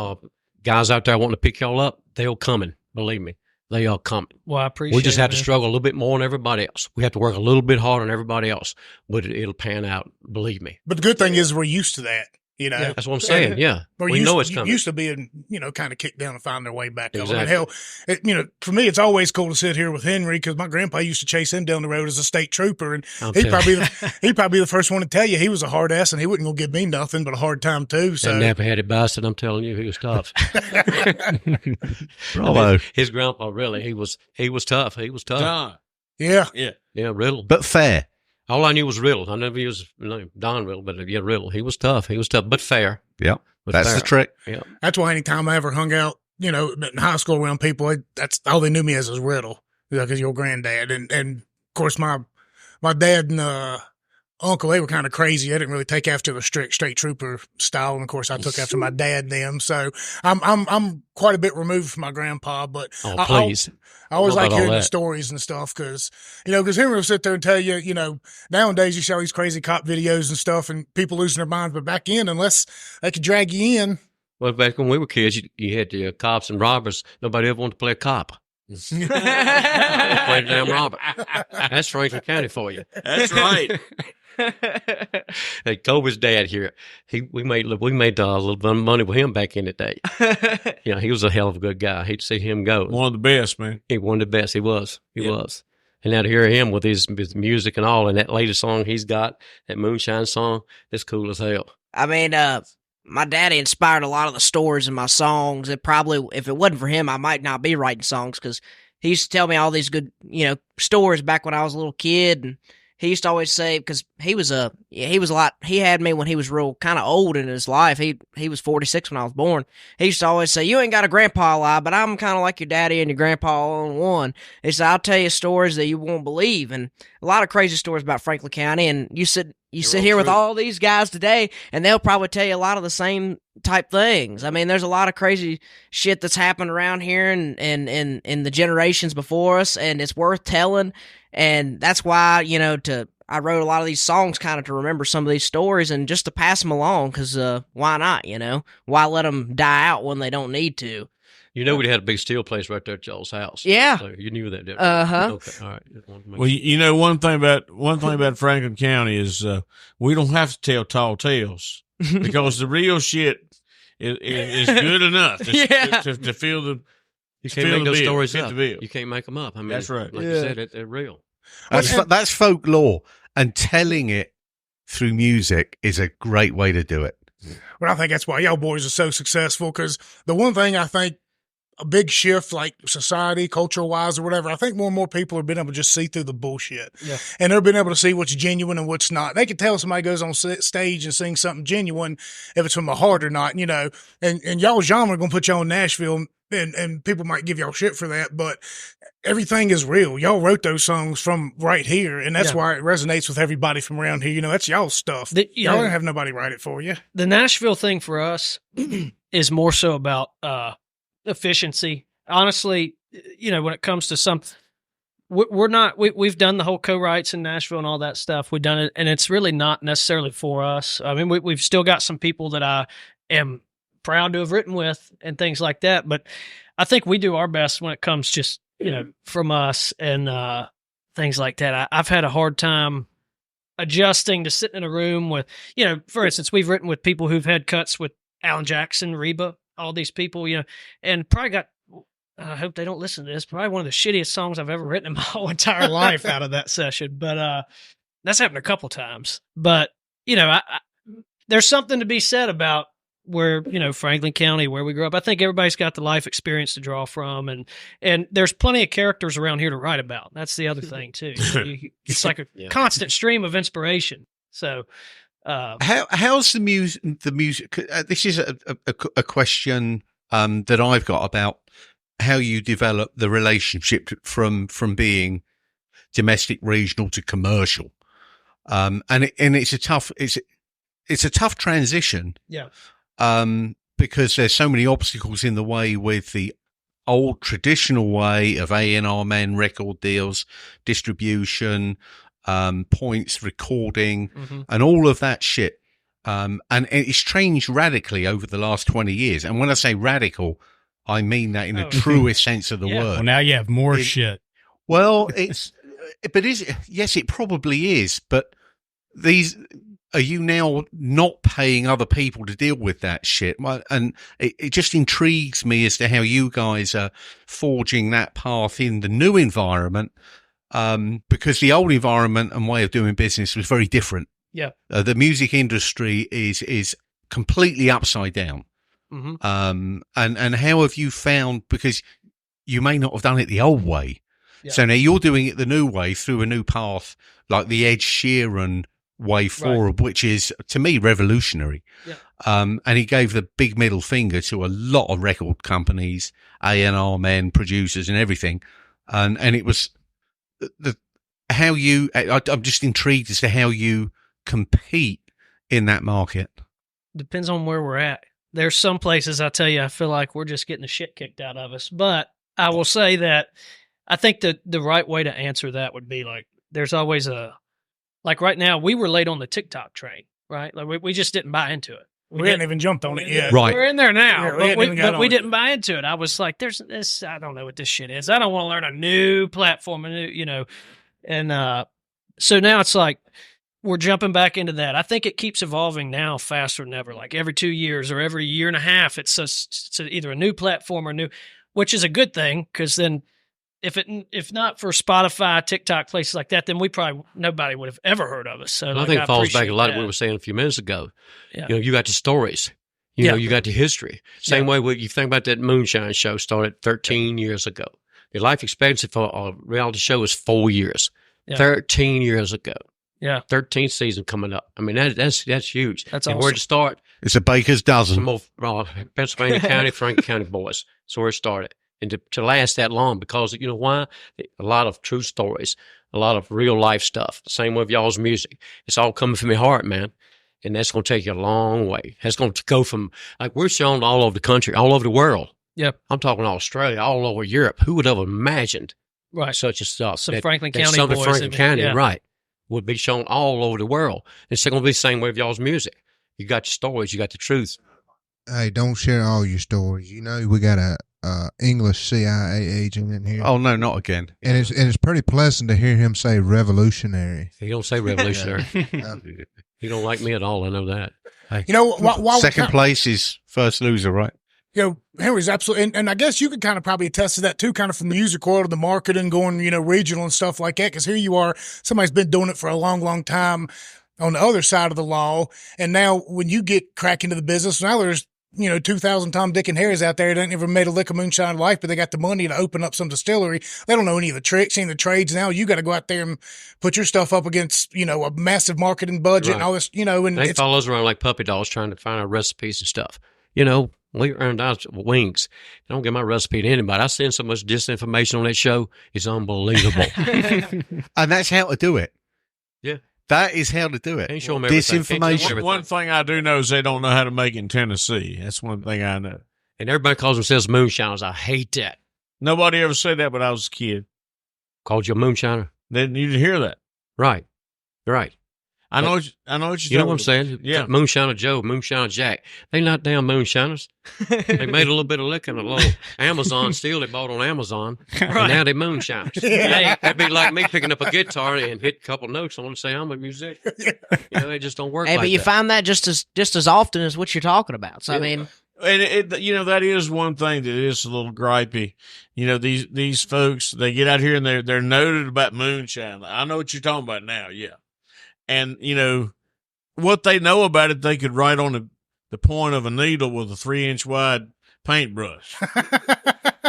guys out there wanting to pick y'all up, they're coming. Believe me, they are coming. Well, I appreciate it. We just have to struggle a little bit more than everybody else. We have to work a little bit harder than everybody else, but it'll pan out. Believe me. But the good thing is we're used to that. That's what I'm saying. Yeah, we know it's coming. Used to being, kind of kicked down and find their way back up. Exactly. Hell, for me, it's always cool to sit here with Henry because my grandpa used to chase him down the road as a state trooper, and he'd probably the first one to tell you he was a hard ass and he wasn't gonna give me nothing but a hard time too. So that nappy-headed bastard, I'm telling you, he was tough. Bravo. His grandpa, really, he was tough. He was tough. Don. Yeah, Riddle, but fair. All I knew was Riddle. I never used Don Riddle, but Riddle. He was tough, but fair. Yeah. That's the trick. Yeah. That's why anytime I ever hung out, in high school around people, that's all they knew me as was Riddle, because your granddad. And of course, my dad and uncle, they were kind of crazy. They didn't really take after the strict state trooper style. And of course, I took after my dad and them. So I'm quite a bit removed from my grandpa, but Please. I always What like about all hearing the that? stories and stuff because him will sit there and tell you, nowadays you see all these crazy cop videos and stuff and people losing their minds. But back in, unless they could drag you in. Well, back when we were kids, you had the cops and robbers. Nobody ever wanted to play a cop. Play a damn robber. That's Franklin County for you. That's right. Hey, Toby's dad here. We made a little bit of money with him back in the day. He was a hell of a good guy. I hate to see him go. One of the best, man. He one of the best. He was. He was. And now to hear him with his music and all, and that latest song he's got, that Moonshine song, it's cool as hell. I mean, my daddy inspired a lot of the stories in my songs. It probably, if it wasn't for him, I might not be writing songs because he used to tell me all these good, stories back when I was a little kid. And he used to always say, because he had me when he was real kind of old in his life. He was 46 when I was born. He used to always say, you ain't got a grandpa alive, but I'm kind of like your daddy and your grandpa all in one. He said, I'll tell you stories that you won't believe. And a lot of crazy stories about Franklin County. And you sit here with all these guys today, and they'll probably tell you a lot of the same type things. I mean, there's a lot of crazy shit that's happened around here and in the generations before us, and it's worth telling. And that's why, I wrote a lot of these songs kind of to remember some of these stories and just to pass them along, because why not, Why let them die out when they don't need to? We had a big steel place right there at y'all's house. Yeah. So you knew that, didn't you? Uh-huh. Okay, all right. Just wanted to make Well, one thing about Franklin County is we don't have to tell tall tales because the real shit is good enough to feel the. You can't make those stories up. The bill. You can't make them up. I mean, That's right. Like you said, they're real. That's folklore, and telling it through music is a great way to do it. But I think that's why y'all boys are so successful, because the one thing I think a big shift, like society, cultural wise or whatever, I think more and more people have been able to just see through the bullshit. Yeah. And they've been able to see what's genuine and what's not. They can tell somebody goes on stage and sings something genuine if it's from the heart or not, and y'all's genre going to put y'all in Nashville, and people might give y'all shit for that, but everything is real. Y'all wrote those songs from right here, and that's why it resonates with everybody from around here. That's y'all's stuff. Y'all don't have nobody write it for you. The Nashville thing for us is more so about efficiency. Honestly, when it comes to we've done the whole co-writes in Nashville and all that stuff. We've done it, and it's really not necessarily for us. I mean, we've still got some people that I am proud to have written with and things like that, but I think we do our best when it comes just, from us and things like that. I've had a hard time adjusting to sitting in a room with, for instance, we've written with people who've had cuts with Alan Jackson, Reba, all these people, and probably got, I hope they don't listen to this, probably one of the shittiest songs I've ever written in my whole entire life out of that session. But that's happened a couple times. But, there's something to be said about where, Franklin County, where we grew up. I think everybody's got the life experience to draw from, and there's plenty of characters around here to write about. That's the other thing too. It's like a constant stream of inspiration. So, how's the music? This is a question that I've got about how you develop the relationship from being domestic, regional to commercial, and it's a tough transition. Yeah. Because there's so many obstacles in the way with the old traditional way of A&R men, record deals, distribution, points, recording, and all of that shit. And it's changed radically over the last 20 years. And when I say radical, I mean that in the truest sense of the word. Well, now you have more shit. Well, yes, it probably is. But are you now not paying other people to deal with that shit? And it just intrigues me as to how you guys are forging that path in the new environment, because the old environment and way of doing business was very different. Yeah. The music industry is completely upside down. Mm-hmm. And how have you found, because you may not have done it the old way. Yeah. So now you're doing it the new way through a new path, like the Ed Sheeran way forward, which is, to me, revolutionary. Yeah. And he gave the big middle finger to a lot of record companies, A&R men, producers and everything. And it was I'm just intrigued as to how you compete in that market. Depends on where we're at. There's some places I tell you, I feel like we're just getting the shit kicked out of us. But I will say that I think that the right way to answer that would be like, there's always like right now, we were late on the TikTok train, right? Like we just didn't buy into it. We hadn't even jumped on it yet. Right. We're in there now, Yeah, but we didn't buy into it. I was like, there's this, I don't know what this shit is. I don't want to learn a new platform, and so now it's like, we're jumping back into that. I think it keeps evolving now faster than ever. Like every 2 years or every year and a half, it's either a new platform or which is a good thing, because then if not for Spotify, TikTok, places like that, then nobody would have ever heard of us. So I think it falls back a lot of what we were saying a few minutes ago. Yeah. You got the stories. You got the history. Same way you think about that Moonshine show started 13 years ago. The life expectancy for a reality show is 4 years. Yeah. 13 years ago. Yeah. 13th season coming up. I mean, that's huge. That's and awesome. where to start? It's a baker's dozen. Some more Pennsylvania County, Franklin County boys. That's where it started. And to last that long, because you know why? A lot of true stories, a lot of real life stuff. Same with y'all's music. It's all coming from your heart, man. And that's going to take you a long way. That's going to go from, like, we're shown all over the country, all over the world. Yep. I'm talking Australia, all over Europe. Who would have imagined such a stuff? Some Franklin County something boys. Franklin County, yeah. right, would be shown all over the world. It's going to be the same way with y'all's music. You got your stories, you got the truth. Hey, don't share all your stories. You know, we got a English CIA agent in here. Oh no, not again. And it's pretty pleasant to hear him say revolutionary. He don't say revolutionary. He don't like me at all. I know that. Hey. You know, while Second place is first loser, right? Henry's absolutely, and I guess you could kind of probably attest to that too, kind of from the music world and the marketing, going, regional and stuff like that. Because here you are, somebody's been doing it for a long, long time on the other side of the law, and now when you get crack into the business, now there's 2,000 Tom, Dick, and Harrys out there that ain't never made a lick of moonshine in life, but they got the money to open up some distillery. They don't know any of the tricks, any of the trades. Now you got to go out there and put your stuff up against, a massive marketing budget and all this, and they follow us around like puppy dogs trying to find our recipes and stuff. We around out wings. I don't give my recipe to anybody. I send so much disinformation on that show. It's unbelievable. And that's how to do it. Yeah. That is how to do it. Can't show 'em everything. Disinformation. One thing I do know is they don't know how to make it in Tennessee. That's one thing I know. And everybody calls themselves moonshiners. I hate that. Nobody ever said that when I was a kid. Called you a moonshiner? Didn't you hear that? Right. Right. I know what you're You know what I'm saying? Yeah. Moonshiner Joe, Moonshiner Jack. They not damn moonshiners. They made a little bit of liquor and a little Amazon steel they bought on Amazon. And now they moonshiners. Yeah. That'd be like me picking up a guitar and hit a couple notes on and say I'm a musician. They just don't work Hey, like but you that. find that just as often as what you're talking about. So I mean, And that is one thing that is a little gripey. These folks, they get out here and they're noted about moonshine. I know what you're talking about now. Yeah. And, what they know about it, they could write on the point of a needle with a 3-inch wide paintbrush.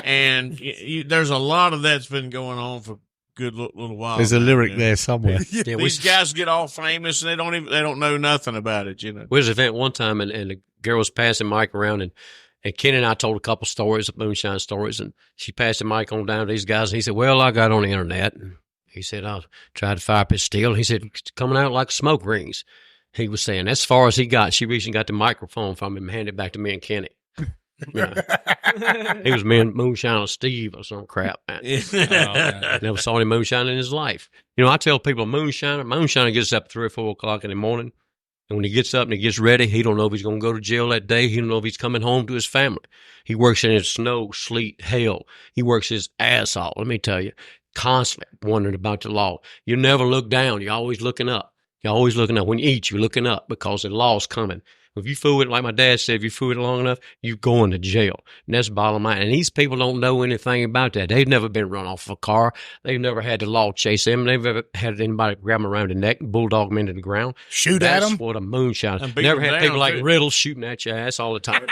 And there's a lot of that's been going on for a good little while. There's a lyric there somewhere. Yeah, These guys get all famous and they don't know nothing about it, We was at an event one time and the girl was passing mic around and Ken and I told a couple stories, moonshine stories, and she passed the mic on down to these guys and he said, well, I got on the internet. And he said, I tried to fire pit steel. He said, it's coming out like smoke rings. He was saying, that's as far as he got. She reached and got the microphone from him and handed it back to me and Kenny. He was me and Moonshiner Steve or some crap, man. Never saw any moonshine in his life. I tell people, Moonshiner gets up at 3 or 4 o'clock in the morning. And when he gets up and he gets ready, he don't know if he's going to go to jail that day. He don't know if he's coming home to his family. He works in snow, sleet, hail. He works his ass off. Let me tell you. Constantly wondering about the law. You never look down. You're always looking up. You're always looking up. When you eat, you're looking up because the law's coming. If you fool it, like my dad said, if you fool it long enough, you're going to jail. And that's the bottom line. And these people don't know anything about that. They've never been run off of a car. They've never had the law chase them. They've never had anybody grab them around the neck and bulldog them into the ground. Shoot at them. That's what a moonshine. And beat Never them had down, people like too. Riddle shooting at your ass all the time.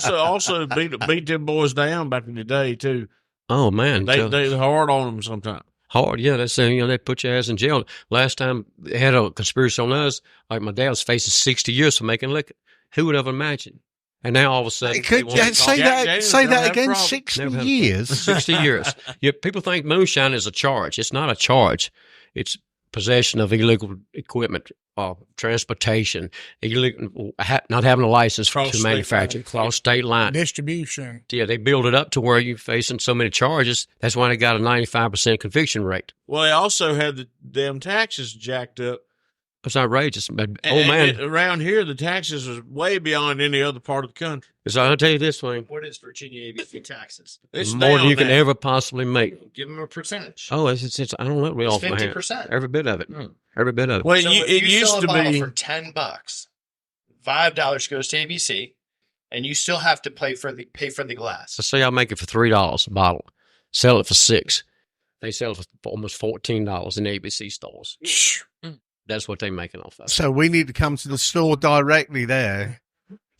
also beat them boys down back in the day too. Oh, man. They hard on them sometimes. Hard, yeah. That's they put your ass in jail. Last time they had a conspiracy on us, like my dad was facing 60 years for making liquor. Who would ever imagine? And now all of a sudden, Say that again. 60 years. 60 years. Yeah, people think moonshine is a charge. It's not a charge. It's possession of illegal equipment, transportation, illegal, not having a license to manufacture, cross state line, distribution. Yeah, they build it up to where you're facing so many charges. That's why they got a 95% conviction rate. Well, they also had the damn taxes jacked up. It's outrageous. Man, around here, the taxes was way beyond any other part of the country. So I'll tell you this, Wayne. What is Virginia ABC taxes? It's more than you can ever possibly make. Give them a percentage. Oh, it's I don't know. We It's off my hand. 50%. Every bit of it. Every bit of it. Well, So it if you used sell a to bottle be for $10. $5 goes to ABC, and you still have to pay for the glass. So say I make it for $3 a bottle, sell it for $6. They sell it for almost $14 in ABC stores. That's what they're making off of it. So we need to come to the store directly there.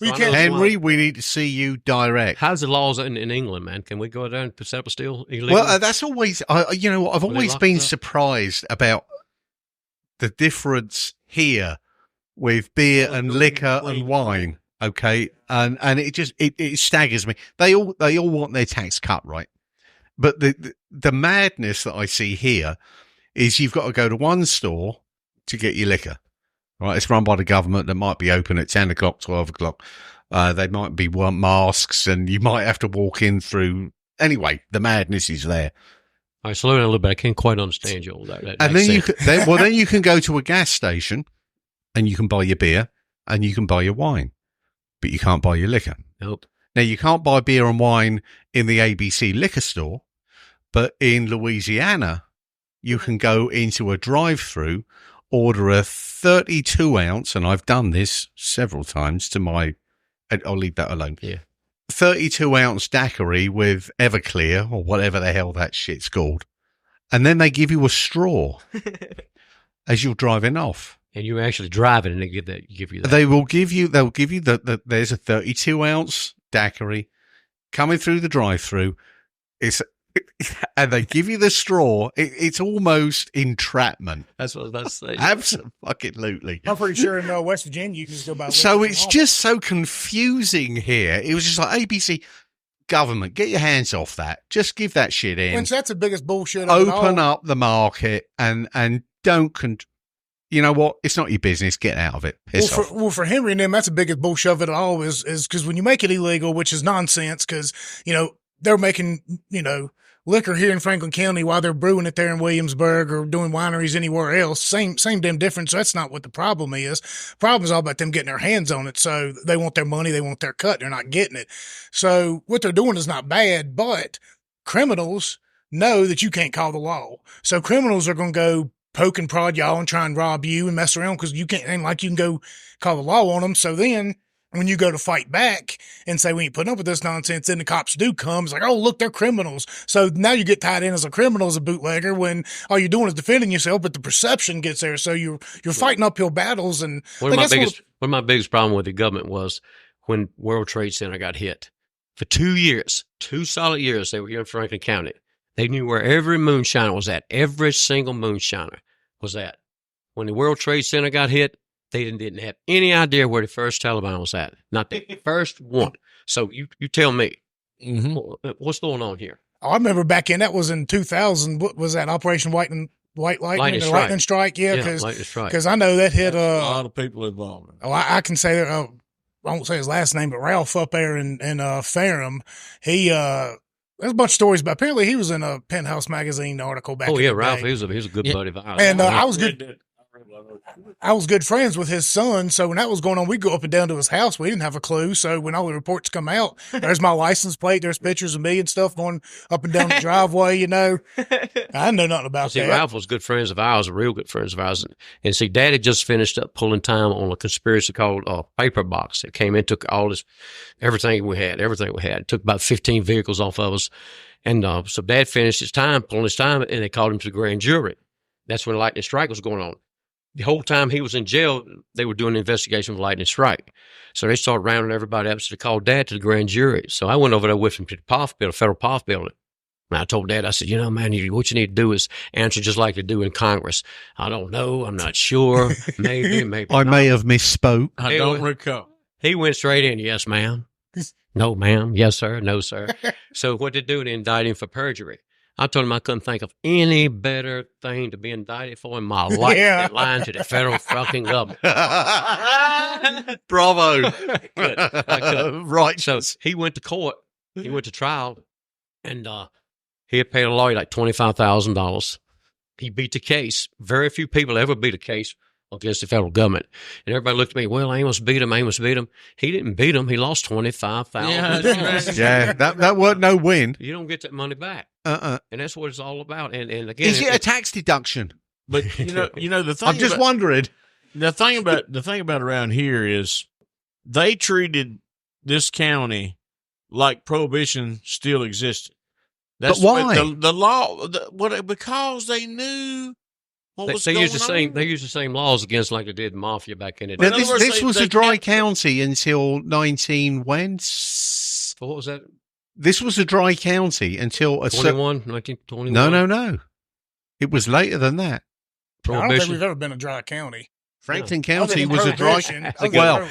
We can't. Henry, we need to see you direct. How's the laws in England, man? Can we go down and set up a still illegal? Well, that's always, I've always been surprised about the difference here with beer and liquor and wine. Okay, and it just it staggers me. They all want their tax cut, right? But the madness that I see here is you've got to go to one store to get your liquor. Right, it's run by the government. That might be open at 10 o'clock, 12 o'clock. They might be masks, and you might have to walk in through. Anyway, the madness is there. All right, slow down a little bit. I can't quite understand you all that. And then you can go to a gas station, and you can buy your beer, and you can buy your wine, but you can't buy your liquor. Nope. Now you can't buy beer and wine in the ABC liquor store, but in Louisiana, you can go into a drive-through, order a 32-ounce, and I've done this several times I'll leave that alone. Yeah. 32-ounce daiquiri with Everclear or whatever the hell that shit's called. And then they give you a straw as you're driving off. And you're actually driving, and they give you that. They'll give you there's a 32-ounce daiquiri coming through the drive-through. And they give you the straw. It's almost entrapment. That's what I was about to say. Absolutely. I'm pretty sure in West Virginia you can just go buy. So it's just so confusing here. It was just like ABC government, get your hands off that. Just give that shit in. Which that's the biggest bullshit. Of Open up the market and don't. You know what? It's not your business. Get out of it. Piss off. For Henry and them, that's the biggest bullshit of it all. Is because when you make it illegal, which is nonsense, because they're making liquor here in Franklin County while they're brewing it there in Williamsburg or doing wineries anywhere else. Same damn difference. So that's not what the problem is. The problem is all about them getting their hands on it. So they want their money. They want their cut. They're not getting it. So what they're doing is not bad, but criminals know that you can't call the law. So criminals are going to go poke and prod y'all and try and rob you and mess around because you can't, ain't like you can go call the law on them. So then when you go to fight back and say, we ain't putting up with this nonsense, then the cops do come. It's like, oh, look, they're criminals. So now you get tied in as a criminal, as a bootlegger, when all you're doing is defending yourself, but the perception gets there. So you're fighting uphill battles. And one of my biggest problem with the government was when World Trade Center got hit. For 2 years, 2 solid years, they were here in Franklin County. They knew where every moonshiner was at. Every single moonshiner was at. When the World Trade Center got hit, they didn't have any idea where the first Taliban was at. Not the first one. So you tell me, what's going on here? I remember back that was in 2000. What was that? Operation White Lightning Strike? Yeah, because I know that hit a lot of people involved. Oh, I can say that. I won't say his last name, but Ralph up there in Ferrum, he there's a bunch of stories about. Apparently, he was in a Penthouse magazine article back. Oh yeah, in the Ralph. day. He was a good buddy of ours. And I was good friends with his son, so when that was going on, we'd go up and down to his house. We didn't have a clue, so when all the reports come out, there's my license plate, there's pictures of me and stuff going up and down the driveway, I didn't know nothing about that. Ralph was good friends of ours, real good friends of ours. And see, Dad had just finished up pulling time on a conspiracy called Paper Box. It came in, took all this, everything we had. It took about 15 vehicles off of us. And so Dad finished pulling his time, and they called him to the grand jury. That's when Lightning Strike was going on. The whole time he was in jail, they were doing an investigation of Lightning Strike. So they started rounding everybody up. So they called Dad to the grand jury. So I went over there with him to the POF building, Federal POF building. And I told Dad, I said, you know, man, what you need to do is answer just like you do in Congress. I don't know. I'm not sure. Maybe I not. may have misspoke. I don't recall. He went straight in, yes, ma'am. No, ma'am. Yes, sir. No, sir. So what did they do? They indicted him for perjury. I told him I couldn't think of any better thing to be indicted for in my life than lying to the federal fucking government. Bravo. Right. So he went to court. He went to trial, and he had paid a lawyer like $25,000. He beat the case. Very few people ever beat a case against the federal government. And everybody looked at me, well, Amos beat him. He didn't beat him. He lost $25,000. Yeah, that weren't no win. You don't get that money back. And that's what it's all about. And again, is it a tax deduction? But you know the thing. I'm just wondering. The thing about around here is they treated this county like prohibition still existed. That's but why? The law, because they knew what was going on. They used the same laws against like they did mafia back in the day. This was a dry county until 19 when? What was that? This was a dry county until 1921. No. It was later than that. I don't think we've ever been a dry county. Franklin County was a dry county. Well,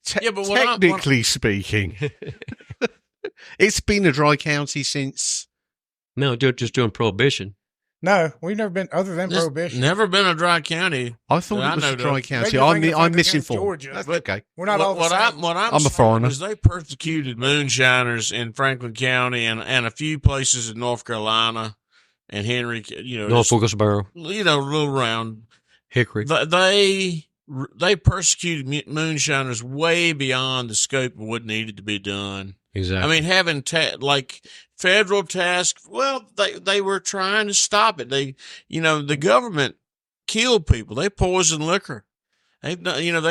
technically speaking, it's been a dry county since. No, just doing prohibition. No, we've never been other than prohibition. Never been a dry county. I thought it was a dry county. I'm misinformed. That's okay. We're not all the same. I'm a foreigner. Is they persecuted moonshiners in Franklin County and a few places in North Carolina and Henry, North Wilkesboro, a little around Hickory. They persecuted moonshiners way beyond the scope of what needed to be done. Exactly. I mean, having federal task. Well, they were trying to stop it. The government killed people. They poisoned liquor. They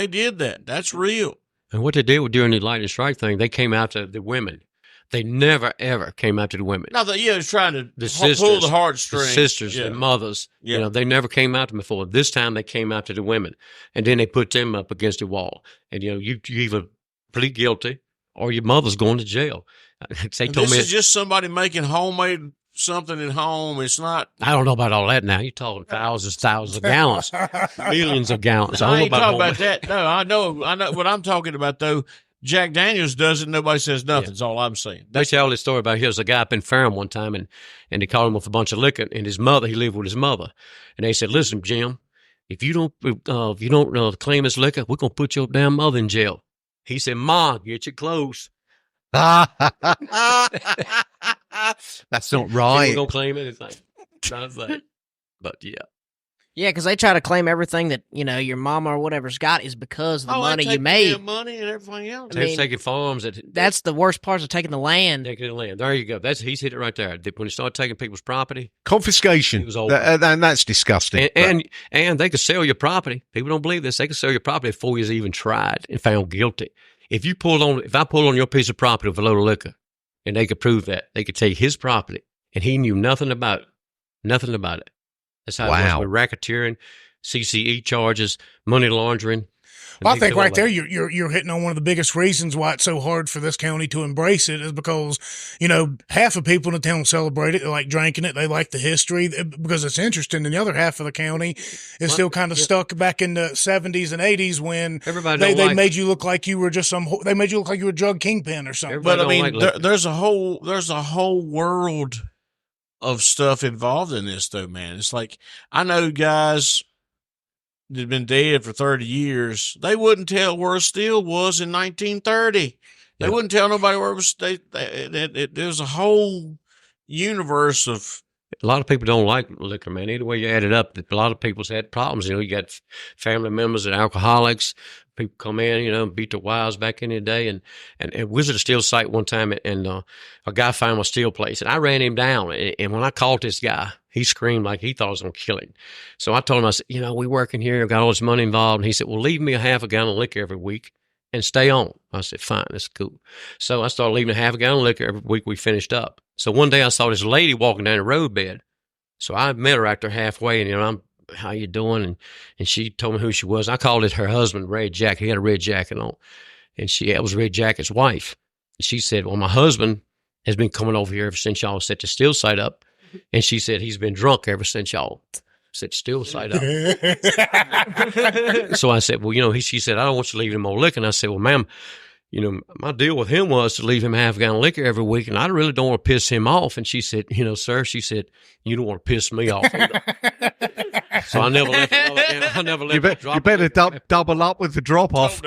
did that. That's real. And what they did during the lightning strike thing, they came after the women. They never ever came after the women. No, it was trying to sisters, pull the heartstrings. The sisters, the mothers. Yeah. They never came after them before. This time they came after the women, and then they put them up against the wall. And you either plead guilty or your mother's going to jail. They told me this is just somebody making homemade something at home. It's not. I don't know about all that now. You're talking thousands of gallons, millions of gallons. I ain't talking about that. No, I know what I'm talking about though. Jack Daniels does it. Nobody says nothing. That's all I'm saying. They tell this story about here's a guy up in Ferrum one time, and they called him with a bunch of liquor. And his mother, he lived with his mother, and they said, "Listen, Jim, if you don't claim his liquor, we're gonna put your damn mother in jail." He said, "Ma, get your clothes." That's not right. We're gonna claim anything. But yeah. Yeah, because they try to claim everything that your mama or whatever's got is because of the money you made. Money and everything else. They're taking farms. That's the worst part of taking the land. Taking the land. There you go. He's hit it right there. When he started taking people's property, confiscation. It was over. And that's disgusting. And they could sell your property. People don't believe this. They could sell your property before you're even tried and found guilty. If I pull on your piece of property with a load of liquor, and they could prove that, they could take his property, and he knew nothing about it. Nothing about it. That's how it was with racketeering, CCE charges, money laundering. Well, I think right there you're hitting on one of the biggest reasons why it's so hard for this county to embrace it is because, half of people in the town celebrate it. They like drinking it. They like the history because it's interesting. And the other half of the county is still kind of stuck back in the 70s and 80s when they made you look like you were they made you look like you were a drug kingpin or something. But I mean, there's a whole world of stuff involved in this though, man. It's like, I know guys that have been dead for 30 years. They wouldn't tell where a steel was in 1930. They wouldn't tell nobody where it was. There's a whole universe of. A lot of people don't like liquor, man. Either way you add it up, a lot of people's had problems. You got family members that are alcoholics. People come in, beat their wives back in the day. And we was at a steel site one time, and a guy found my steel place, and I ran him down. And when I called this guy, he screamed like he thought I was going to kill him. So I told him, I said, we working here, got all this money involved. And he said, well, leave me a half a gallon of liquor every week and stay on. I said, fine, that's cool. So I started leaving a half a gallon of liquor every week. We finished up. So one day I saw this lady walking down the roadbed. So I met her out there halfway, and how you doing? And she told me who she was. I called it her husband, red jacket. He had a red jacket on, and it was Red Jacket's wife. And she said, well, my husband has been coming over here ever since y'all set the still site up. And she said, he's been drunk ever since y'all set the still site up. So I said, well, she said, I don't want you to leave him more liquor. And I said, well, ma'am, my deal with him was to leave him half a gallon of liquor every week, and I really don't want to piss him off. And she said, sir, she said, you don't want to piss me off either. So I never left. You better double up with the drop off.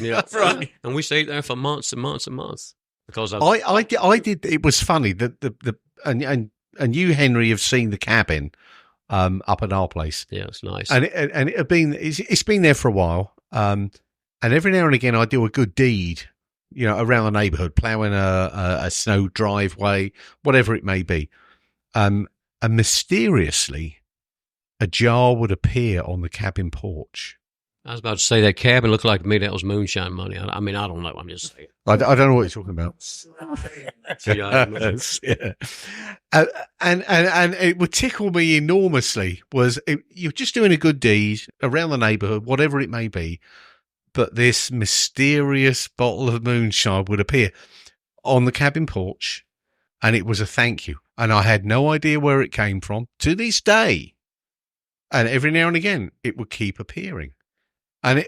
Yeah, right. And we stayed there for months and months and months because I did. It was funny that and you, Henry, have seen the cabin up at our place. Yeah, it's nice. And it's been there for a while. And every now and again, I do a good deed, around the neighbourhood, ploughing a snow driveway, whatever it may be. And mysteriously, a jar would appear on the cabin porch. I was about to say that cabin looked like to me that was moonshine money. I mean, I don't know. I'm just saying. I don't know what you're talking about. Yeah. And it would tickle me enormously. You're just doing a good deed around the neighbourhood, whatever it may be. But this mysterious bottle of moonshine would appear on the cabin porch, and it was a thank you. And I had no idea where it came from to this day. And every now and again, it would keep appearing. And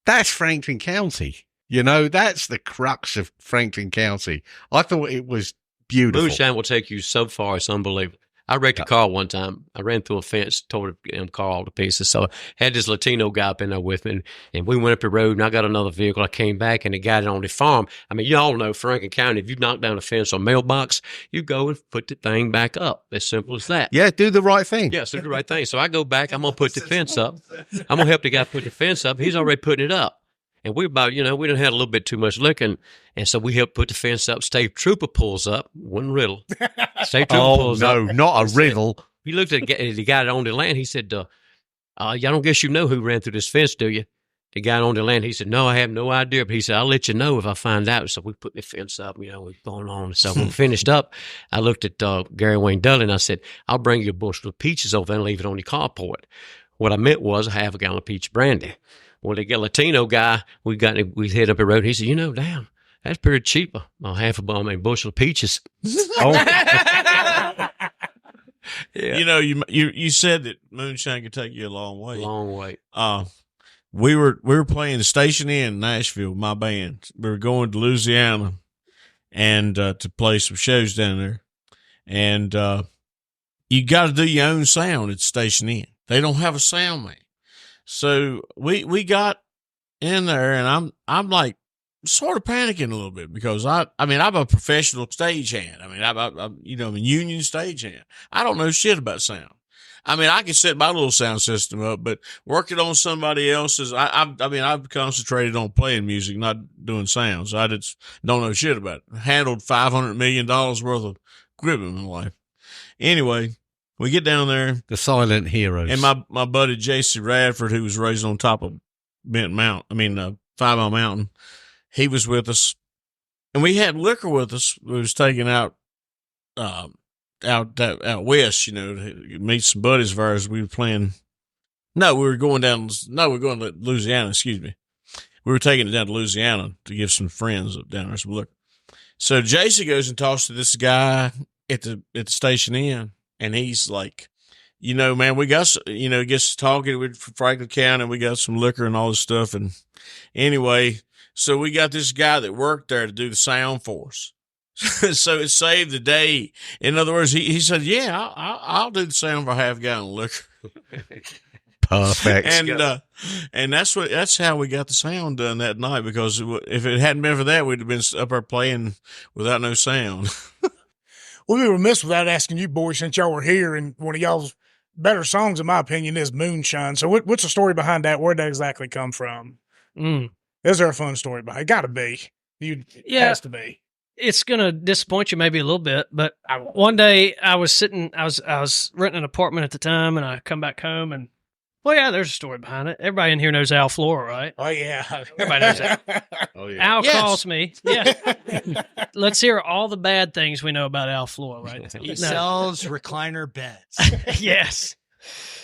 that's Franklin County. That's the crux of Franklin County. I thought it was beautiful. Moonshine will take you so far, it's unbelievable. I wrecked a car one time. I ran through a fence, tore the car all to pieces. So I had this Latino guy up in there with me, and we went up the road, and I got another vehicle. I came back, and the guy on the farm, I mean, you all know Franklin County, if you knock down a fence or mailbox, you go and put the thing back up. As simple as that. Yeah, do the right thing. Yes, do the right thing. So I go back. I'm going to put the fence up. I'm going to help the guy put the fence up. He's already putting it up. And we about, we done had a little bit too much liquor, and so we helped put the fence up. State Trooper pulls up, one riddle. State Trooper pulls up. Oh, no, not a riddle. He looked at the guy on the land. He said, I don't guess you know who ran through this fence, do you? The guy on the land, he said, no, I have no idea. But he said, I'll let you know if I find out. So we put the fence up, we're going on. So when we finished up, I looked at Gary Wayne Dudley, and I said, I'll bring you a bushel of peaches over there and leave it on your carport. What I meant was a half a gallon of peach brandy. Well, the Latino guy, we head up the road. He said, damn, that's pretty cheap. A bushel of peaches. Oh. Yeah. You said that moonshine could take you a long way. Long way. We were playing the Station Inn in Nashville, my band. We were going to Louisiana and to play some shows down there. And you got to do your own sound at the Station Inn. They don't have a sound man. So we got in there, and I'm like sort of panicking a little bit because I'm a professional stagehand. I'm a union stagehand. I don't know shit about sound. I can set my little sound system up, but working on somebody else's, I've concentrated on playing music, not doing sounds. I just don't know shit about it. Handled $500 million worth of equipment in life. Anyway, we get down there. The silent heroes. And my buddy J.C. Radford, who was raised on top of Bent Mountain, 5 Mile Mountain, he was with us. And we had liquor with us. We was taking out west, to meet some buddies of ours. We were playing. We were going to Louisiana, excuse me. We were taking it down to Louisiana to give some friends down there some liquor. So J.C. goes and talks to this guy at the Station Inn. And he's like, man, we got, gets talking with Franklin County, and we got some liquor and all this stuff. And anyway, so we got this guy that worked there to do the sound for us. So it saved the day. In other words, he said, yeah, I'll do the sound for half a gallon of liquor. Perfect. And that's how we got the sound done that night, because if it hadn't been for that, we'd have been up there playing without no sound. Well, we were remiss without asking you boys, since y'all were here, and one of y'all's better songs, in my opinion, is Moonshine. So what's the story behind that? Where'd that exactly come from? Is there a fun story behind it? Got to be. It has to be. It's going to disappoint you maybe a little bit, but one day I was renting an apartment at the time, and I come back home, and well, yeah, there's a story behind it. Everybody in here knows Al Flora, right? Oh, yeah. Everybody knows that. Oh, yeah. Al calls me. Yeah. Let's hear all the bad things we know about Al Flora, right? He sells recliner beds. Yes.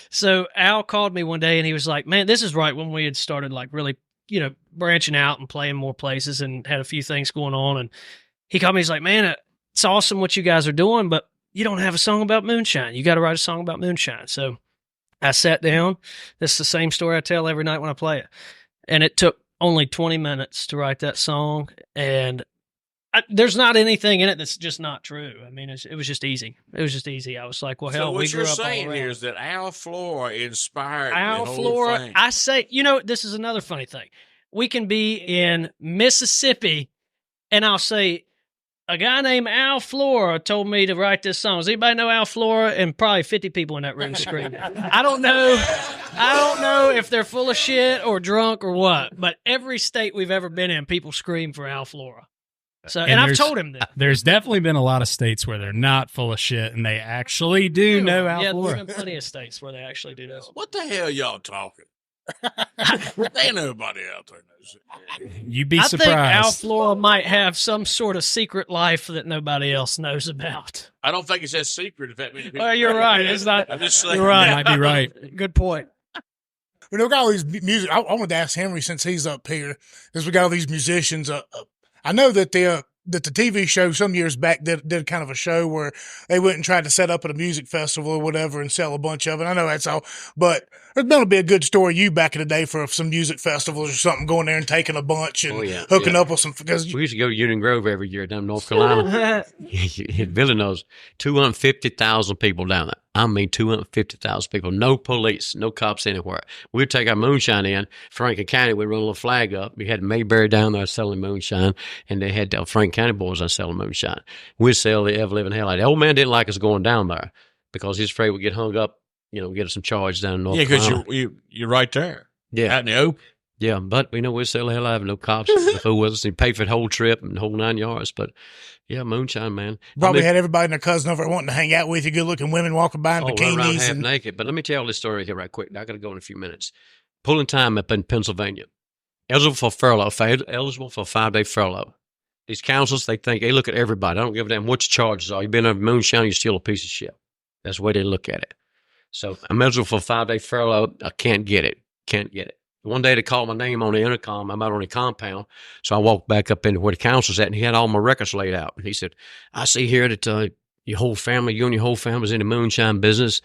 So Al called me one day, and he was like, man, this is right when we had started like really, branching out and playing more places and had a few things going on. And he called me, he's like, man, it's awesome what you guys are doing, but you don't have a song about moonshine. You got to write a song about moonshine. So I sat down. This is the same story I tell every night when I play it. And it took only 20 minutes to write that song. And there's not anything in it that's just not true. I mean, it was just easy. It was just easy. I was like, well, hell, So we what grew you're up all saying around. here is that Al Flora inspired Al the whole Flora, thing. I say, this is another funny thing. We can be in Mississippi, and I'll say, a guy named Al Flora told me to write this song. Does anybody know Al Flora? And probably 50 people in that room screamed. I don't know if they're full of shit or drunk or what, but every state we've ever been in, people scream for Al Flora. So, and I've told him that. There's definitely been a lot of states where they're not full of shit, and they actually do know Al Yeah, Flora. there's been plenty of states where they actually do know. What the hell y'all talking? Ain't nobody out there knows it. You'd be I surprised. think Al Flora might have some sort of secret life that nobody else knows about. I don't think it's that secret. If that many people. Oh, you're right. It's not. I'm just saying. You're right. You might be right. Good point. We got all these music. I wanted to ask Henry since he's up here, because we got all these musicians. I know that the TV show some years back did kind of a show where they went and tried to set up at a music festival or whatever and sell a bunch of it. I know that's all, but there's going to be a good story you back in the day for some music festivals or something, going there and taking a bunch and hooking up with some. Because we used to go to Union Grove every year down in North Carolina. Billy knows 250,000 people down there. I mean, 250,000 people. No police, no cops anywhere. We'd take our moonshine in Franklin County. We'd run a little flag up. We had Mayberry down there selling moonshine, and they had Franklin County boys out selling moonshine. We'd sell the ever-living hell out of it. The old man didn't like us going down there because he's afraid we'd get hung up, get us some charge down in North Carolina. Because you're right there. Yeah. Out in the open. Yeah, but we'd sell the hell out of it. No cops to fool with us. He'd pay for the whole trip and the whole 9 yards. But, yeah, moonshine, man. Probably had everybody and their cousin over wanting to hang out with you, good-looking women walking by in bikinis. Around half naked. But let me tell this story here right quick. I got to go in a few minutes. Pulling time up in Pennsylvania. Eligible for furlough. Eligible for a 5-day furlough. These councils, they look at everybody. I don't give a damn what your charges are. You've been a moonshine, you're still a piece of shit. That's the way they look at it. So I'm eligible for a 5-day furlough. I can't get it. One day they called my name on the intercom. I'm out on the compound. So I walked back up into where the council's at, and he had all my records laid out. And he said, I see here that you and your whole family's in the moonshine business.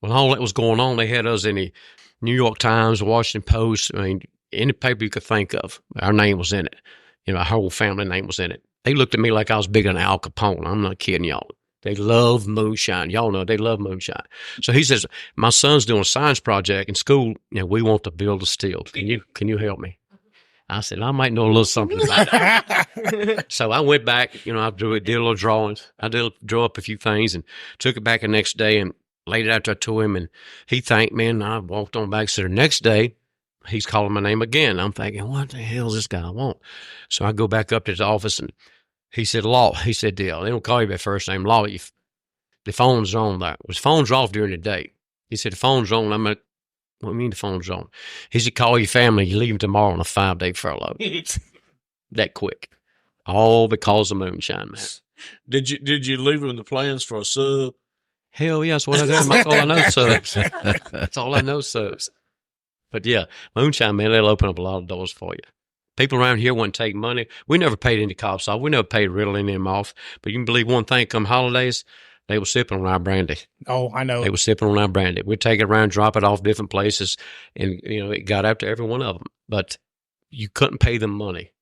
When all that was going on, they had us in the New York Times, Washington Post. I mean, any paper you could think of, our name was in it. Our whole family name was in it. They looked at me like I was bigger than Al Capone. I'm not kidding y'all. They love moonshine. Y'all know they love moonshine. So he says, my son's doing a science project in school, and we want to build a still. Can you help me? I said, I might know a little something about that. So I went back, I did a little drawings. I drew up a few things and took it back the next day and laid it out there to him. And he thanked me, and I walked on back. So the next day, he's calling my name again. I'm thinking, what the hell does this guy want? So I go back up to his office, and he said, Law. He said, they don't call you by first name. Law, the phone's on there. His phone's off during the day. He said, the phone's on. I'm like, what do you mean the phone's on? He said, call your family. You leave them tomorrow on a 5-day furlough. That quick. All because of moonshine, man. Did you leave him the plans for a sub? Hell yeah, that's what I did. That's all I know, subs. That's all I know, subs. But yeah, moonshine, man, they'll open up a lot of doors for you. People around here wouldn't take money. We never paid any cops off. We never paid Riddle any of them off. But you can believe one thing, come holidays, they were sipping on our brandy. Oh, I know. They were sipping on our brandy. We'd take it around, drop it off different places, and, it got out to every one of them. But you couldn't pay them money.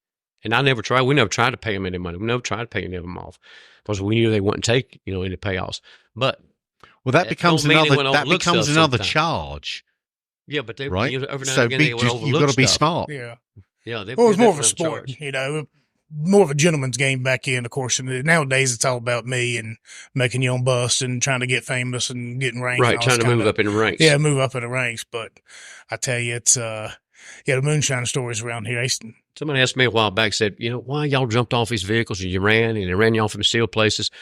And we never tried to pay them any money. We never tried to pay any of them off because we knew they wouldn't take, any payoffs. But that becomes another charge. Yeah, but right. Every now and again, you've got to be smart. Yeah. Yeah, it was more of a sport, more of a gentleman's game back in, of course. And nowadays, it's all about me and making your own bust and trying to get famous and getting ranked. Right, trying to move up in the ranks. Yeah, move up in the ranks. But I tell you, it's the moonshine stories around here. Somebody asked me a while back, said, why y'all jumped off these vehicles and they ran y'all from steel places?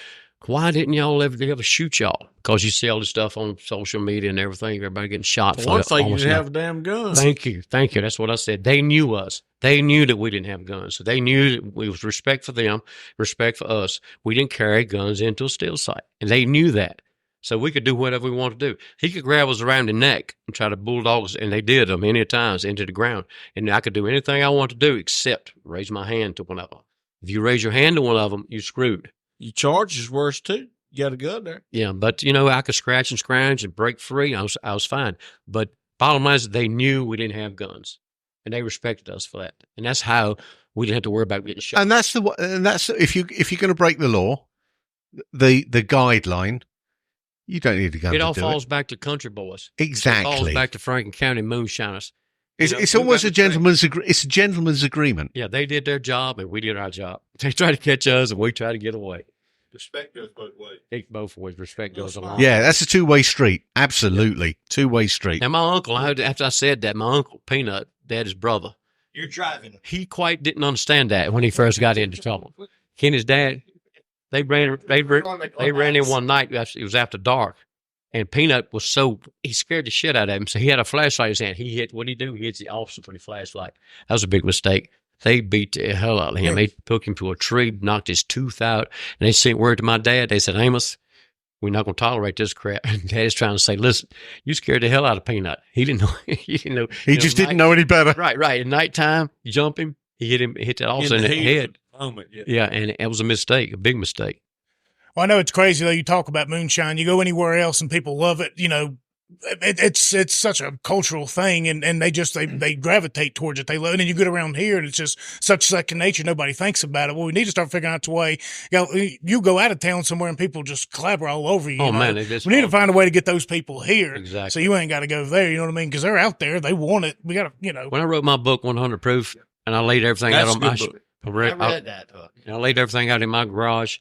Why didn't y'all ever shoot y'all? Because you see all this stuff on social media and everything. Everybody getting shot. For one thing, you didn't have a damn gun. Thank you. That's what I said. They knew us. They knew that we didn't have guns. So they knew that we was respect for them, respect for us. We didn't carry guns into a steel site. And they knew that. So we could do whatever we wanted to do. He could grab us around the neck and try to bulldog us, and they did them many times into the ground. And I could do anything I wanted to do except raise my hand to one of them. If you raise your hand to one of them, you're screwed. You charge is worse too. You got to go there. Yeah, but I could scratch and scrounge and break free. I was fine. But bottom line is they knew we didn't have guns, and they respected us for that. And that's how we didn't have to worry about getting shot. And that's if you're going to break the law, the guideline, you don't need to go. It all falls back to country boys. Exactly. It falls back to Franklin County Moonshiners. It's almost a gentleman's it's a gentleman's agreement. Yeah, they did their job and we did our job. They tried to catch us and we tried to get away. Respect goes both ways. Both ways. Respect goes along. Yeah, that's a two-way street. Absolutely, two-way street. Now, my uncle, after I said that, my uncle Peanut, Daddy's brother, You're driving. he quite didn't understand that when he first got into trouble. He and his dad, they ran in one night. It was after dark, and Peanut was he scared the shit out of him. So he had a flashlight in his hand. He hit, what did he do? He hits the officer with the flashlight. That was a big mistake. They beat the hell out of him. They took him to a tree, knocked his tooth out, and they sent word to my dad. They said, Amos, we're not going to tolerate this crap. And Daddy's trying to say, listen, you scared the hell out of Peanut. He didn't know. He didn't know any better. Right. At nighttime, you jump him, hit that officer in the head. Yeah, and it was a mistake, a big mistake. Well, I know it's crazy though. You talk about moonshine, you go anywhere else and people love it. It's such a cultural thing, and they gravitate towards it. They love it, and then you get around here, and it's just such second nature. Nobody thinks about it. Well, we need to start figuring out a way. You go out of town somewhere, and people just clabber all over you. Man, we need to find a way to get those people here. Exactly. So you ain't got to go there. You know what I mean? Because they're out there. They want it. We got to. When I wrote my book, 100 Proof, and I laid everything out on my. I read that. I laid everything out in my garage.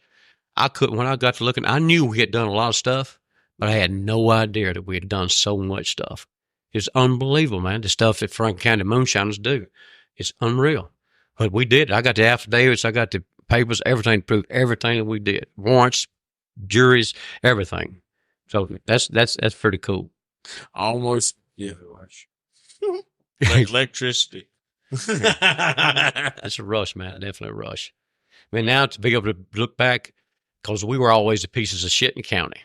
When I got to looking, I knew we had done a lot of stuff. But I had no idea that we had done so much stuff. It's unbelievable, man, the stuff that Franklin County Moonshiners do. It's unreal. But we did. I got the affidavits. I got the papers, everything to prove everything that we did. Warrants, juries, everything. So that's pretty cool. Almost, yeah. Like electricity. That's a rush, man. Definitely a rush. I mean, now to be able to look back, because we were always the pieces of shit in the county.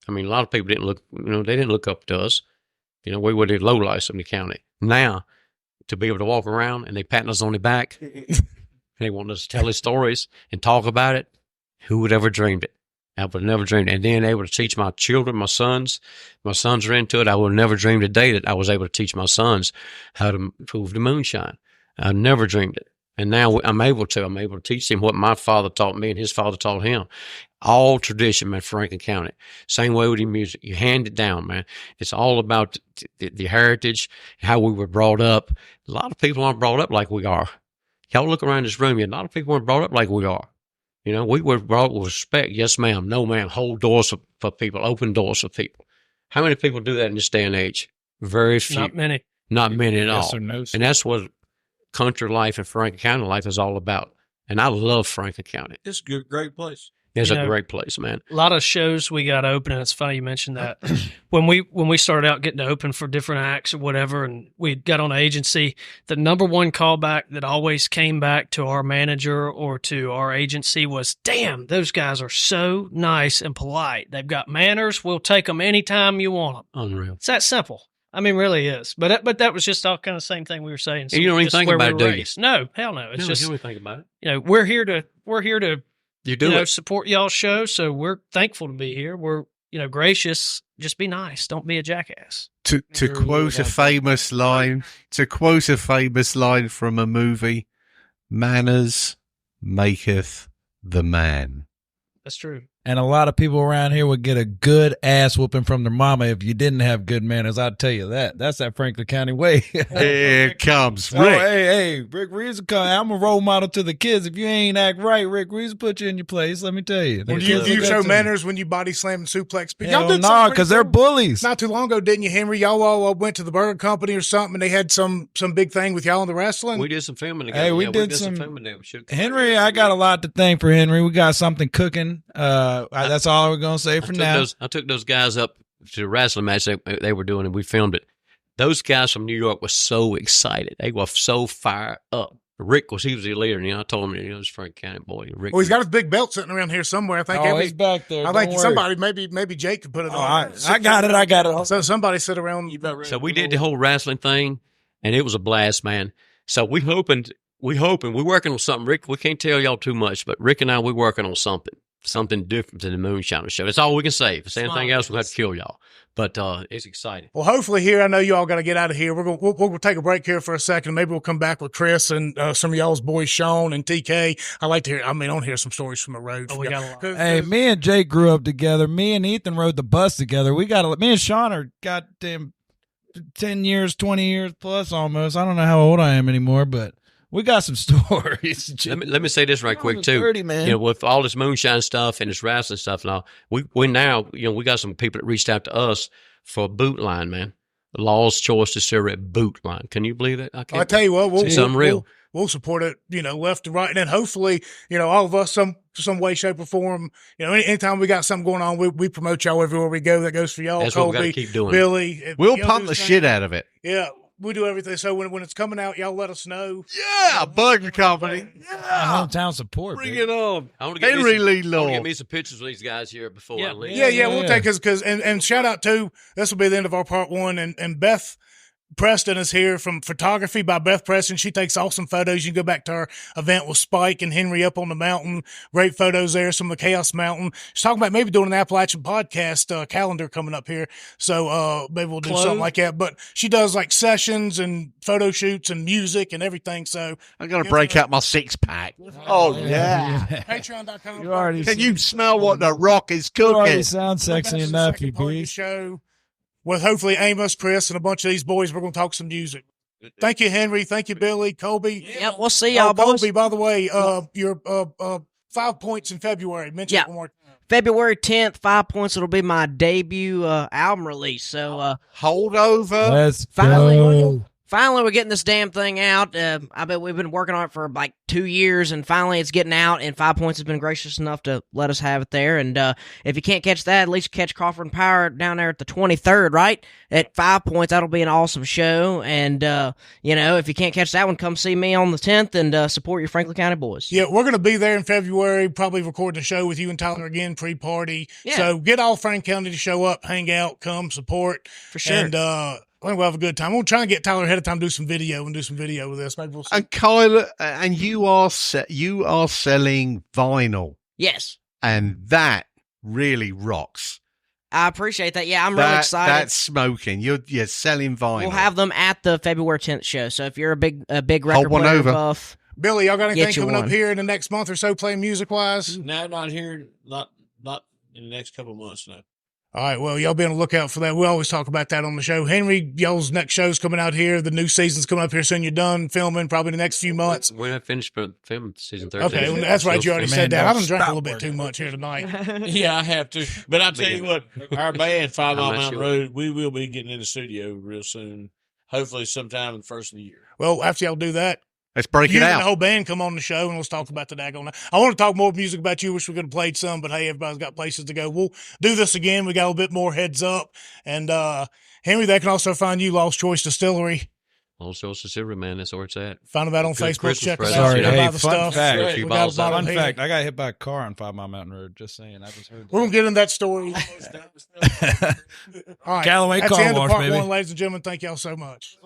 I mean, a lot of people didn't look, they didn't look up to us. We were the lowlights in the county. Now, to be able to walk around and they pat us on the back, they want us to tell their stories and talk about it, who would ever dreamed it? I would have never dreamed it. And then able to teach my children, my sons are into it. I would have never dreamed a day that I was able to teach my sons how to improve the moonshine. I never dreamed it. And now I'm able to teach him what my father taught me and his father taught him. All tradition, man, Franklin County. Same way with the music. You hand it down, man. It's all about the heritage, how we were brought up. A lot of people aren't brought up like we are. Y'all look around this room, a lot of people weren't brought up like we are. We were brought with respect. Yes, ma'am. No, ma'am. Hold doors for people. Open doors for people. How many people do that in this day and age? Very few. Not many. Not many at all. Yes or no, sir. And that's what country life and Franklin County life is all about. And I love Franklin County. It's a good, great place. It's a great place, man. A lot of shows we got open, and it's funny you mentioned that. when we started out getting to open for different acts or whatever, and we got on an agency, the number one callback that always came back to our manager or to our agency was, damn, those guys are so nice and polite. They've got manners. We'll take them anytime you want them. Unreal. It's that simple. I mean, really is. But that was just all kind of the same thing we were saying. So you don't even think about it, do you? No, hell no. It's just, you don't think about it. We're here to you support y'all's show, so we're thankful to be here. We're, gracious. Just be nice. Don't be a jackass. To quote a famous line from a movie, manners maketh the man. That's true. And a lot of people around here would get a good ass whooping from their mama if you didn't have good manners. I'll tell you that. That's that Franklin County way. Here comes Rick. Hey, Rick Reeves will come. I'm a role model to the kids. If you ain't act right, Rick Reeves will put you in your place. Let me tell you. Do you show manners when you body slam and suplex people? Hell no, because they're bullies. Not too long ago, didn't you, Henry? Y'all all went to the Burger Company or something, and they had some big thing with y'all in the wrestling? We did some filming together. Hey, we did some filming there. Henry, I got a lot to thank for Henry. We got something cooking. That's all we're going to say for now. I took those guys up to the wrestling match they were doing, and we filmed it. Those guys from New York were so excited. They were so fired up. Rick he was the leader, and I told him, it was Frank County boy. Rick, he's got his big belt sitting around here somewhere. I think he's back there. I think somebody, maybe Jake could put it on. I got it. So somebody sit around. So we did the whole wrestling thing, and it was a blast, man. So we're working on something. Rick, we can't tell y'all too much, but Rick and I, we're working on something. something different than the Moonshiner show. That's all we can say. If it's anything else, we'll have to kill y'all. But it's exciting. Well, hopefully here, I know you all got to get out of here. We'll take a break here for a second. Maybe we'll come back with Chris and some of y'all's boys, Sean and TK. I like to hear, I want to hear some stories from the road. Oh, we got a lot. Hey, me and Jake grew up together. Me and Ethan rode the bus together. Me and Sean are goddamn 10 years, 20 years plus almost. I don't know how old I am anymore, but we got some stories. Let me say this right quick too. 30, man. You know, with all this moonshine stuff and this wrestling stuff and all, we now, you know, we got some people that reached out to us for a boot line, man. The Law's Choice Distillery boot line. Can you believe that? I tell you what, it's unreal. We'll support it, you know, left and right, and then hopefully, you know, all of us some way, shape, or form. You know, anytime we got something going on, we promote y'all everywhere we go. That goes for y'all. That's Colby, what we got to keep doing. Billy, we'll pump the shit out of it. Yeah. We do everything. So when it's coming out, y'all let us know. Yeah, Burger Company. Yeah, hometown support. Bring it on. I want to Henry Lee Law. get me some pictures of these guys here before I leave. Yeah. We'll take because and shout out to, this will be the end of our part one, and Beth Preston is here from Photography by Beth Preston. She takes awesome photos. You can go back to our event with Spike and Henry up on the mountain. Great photos there. Some of the Chaos Mountain. She's talking about maybe doing an Appalachian podcast calendar coming up here. So maybe we'll do something like that. But she does like sessions and photo shoots and music and everything. So I'm going to break out my 6-pack. Oh, yeah. Patreon.com. Can you smell what the Rock is You already cooking? sound sexy enough, you beast. Show with hopefully Amos, Chris, and a bunch of these boys. We're going to talk some music. Thank you, Henry. Thank you, Billy, Colby. Yep, we'll see y'all, boys. Colby, by the way, your 5 points in February. Mention it one more time. February 10th, 5 points. It'll be my debut album release. So hold over. Let's go. Finally, we're getting this damn thing out. I bet we've been working on it for like 2 years, and finally it's getting out, and 5 Points has been gracious enough to let us have it there. And if you can't catch that, at least catch Crawford Power down there at the 23rd, right? At 5 Points, that'll be an awesome show. And, you know, if you can't catch that one, come see me on the 10th and support your Franklin County boys. Yeah, we're going to be there in February, probably recording a show with you and Tyler again, pre-party. Yeah. So get all Franklin County to show up, hang out, come, support. For sure. And, I think we'll have a good time. We'll try and get Tyler ahead of time, do some video with this. Maybe we'll see. And Kyle, and you are selling vinyl. Yes. And that really rocks. I appreciate that. Yeah, I'm really excited. That's smoking. You're selling vinyl. We'll have them at the February 10th show. So if you're a big record Hold one player over. buff, Billy, y'all got anything coming up one. here in the next month or so, playing music-wise? No, not here. Not in the next couple of months, no. All right, well, y'all be on the lookout for that. We always talk about that on the show. Henry, y'all's next show's coming out here. The new season's coming up here soon. You're done filming probably the next few months. We're not finished filming season 13. Okay, well, that's right. You already said that. I done drank a stop little bit too much here tonight. Yeah, I have to. But I tell you what, our band, 5 Mile I'm not Mountain sure. Road, we will be getting in the studio real soon. Hopefully sometime in the first of the year. Well, after y'all do that, let's break you it and out. the whole band come on the show, and let's talk about the daggone. I want to talk more music about you. Wish we could have played some, but hey, everybody's got places to go. We'll do this again. We got a little bit more heads up. And Henry, they can also find you, Lost Choice Distillery. Lost Choice Distillery, man. That's where it's at. Find them out on Good Facebook. Christmas Check us present. out. Sorry, Check hey, out the fun stuff. fact. We Few got a bottles of bottle Fun here. fact, I got hit by a car on 5 Mile Mountain Road. Just saying. I just heard We're going to get into that story. All right. Callaway That's Car the end Wash, of part baby. one, ladies and gentlemen. Thank y'all so much.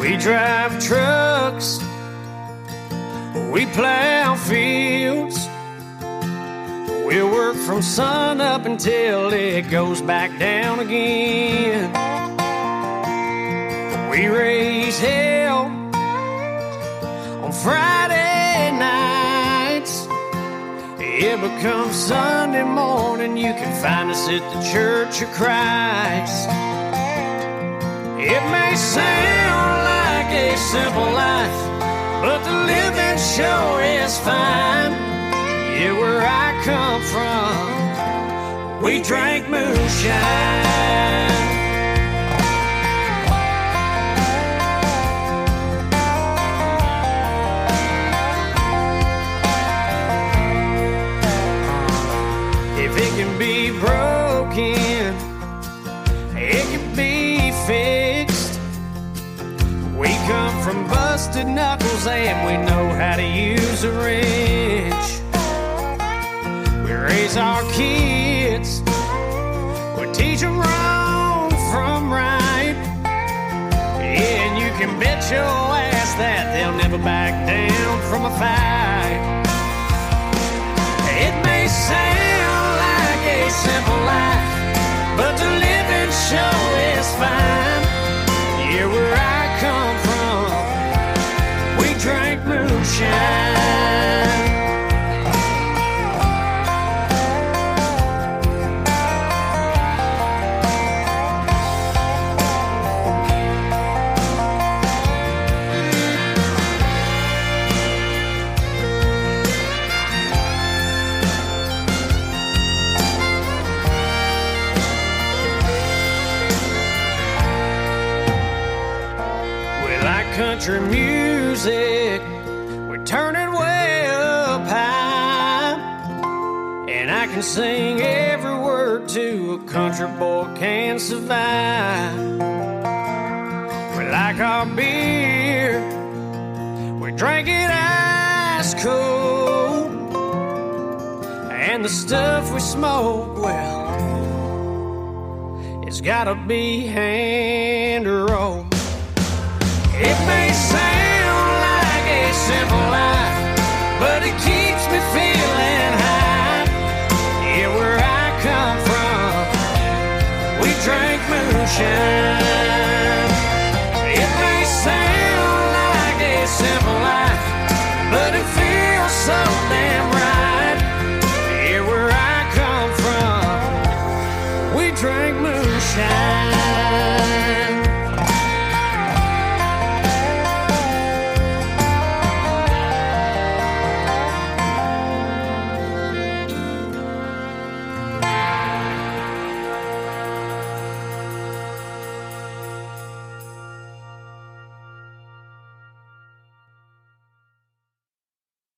We drive trucks, we plow fields, we'll work from sun up until it goes back down again. We raise hell on Friday nights. It becomes Sunday morning, you can find us at the Church of Christ. It may sound like a simple life, but the living sure is fine. Yeah, where I come from, we drank moonshine. If it can be broken, it can be fixed. We come from busted knuckles and we know how to use a wrench. We raise our kids, we teach them wrong from right. Yeah, and you can bet your from a fight. It may sound like a simple life, but to live and show is fine. Yeah, where I come from, we drank moonshine. Country music, we're turning way up high, and I can sing every word to a country boy can survive. We like our beer, we drink it ice cold, and the stuff we smoke, well, it's gotta be hand rolled. It may sound like a simple life, but it keeps me feeling high. Yeah, where I come from, we drink moonshine.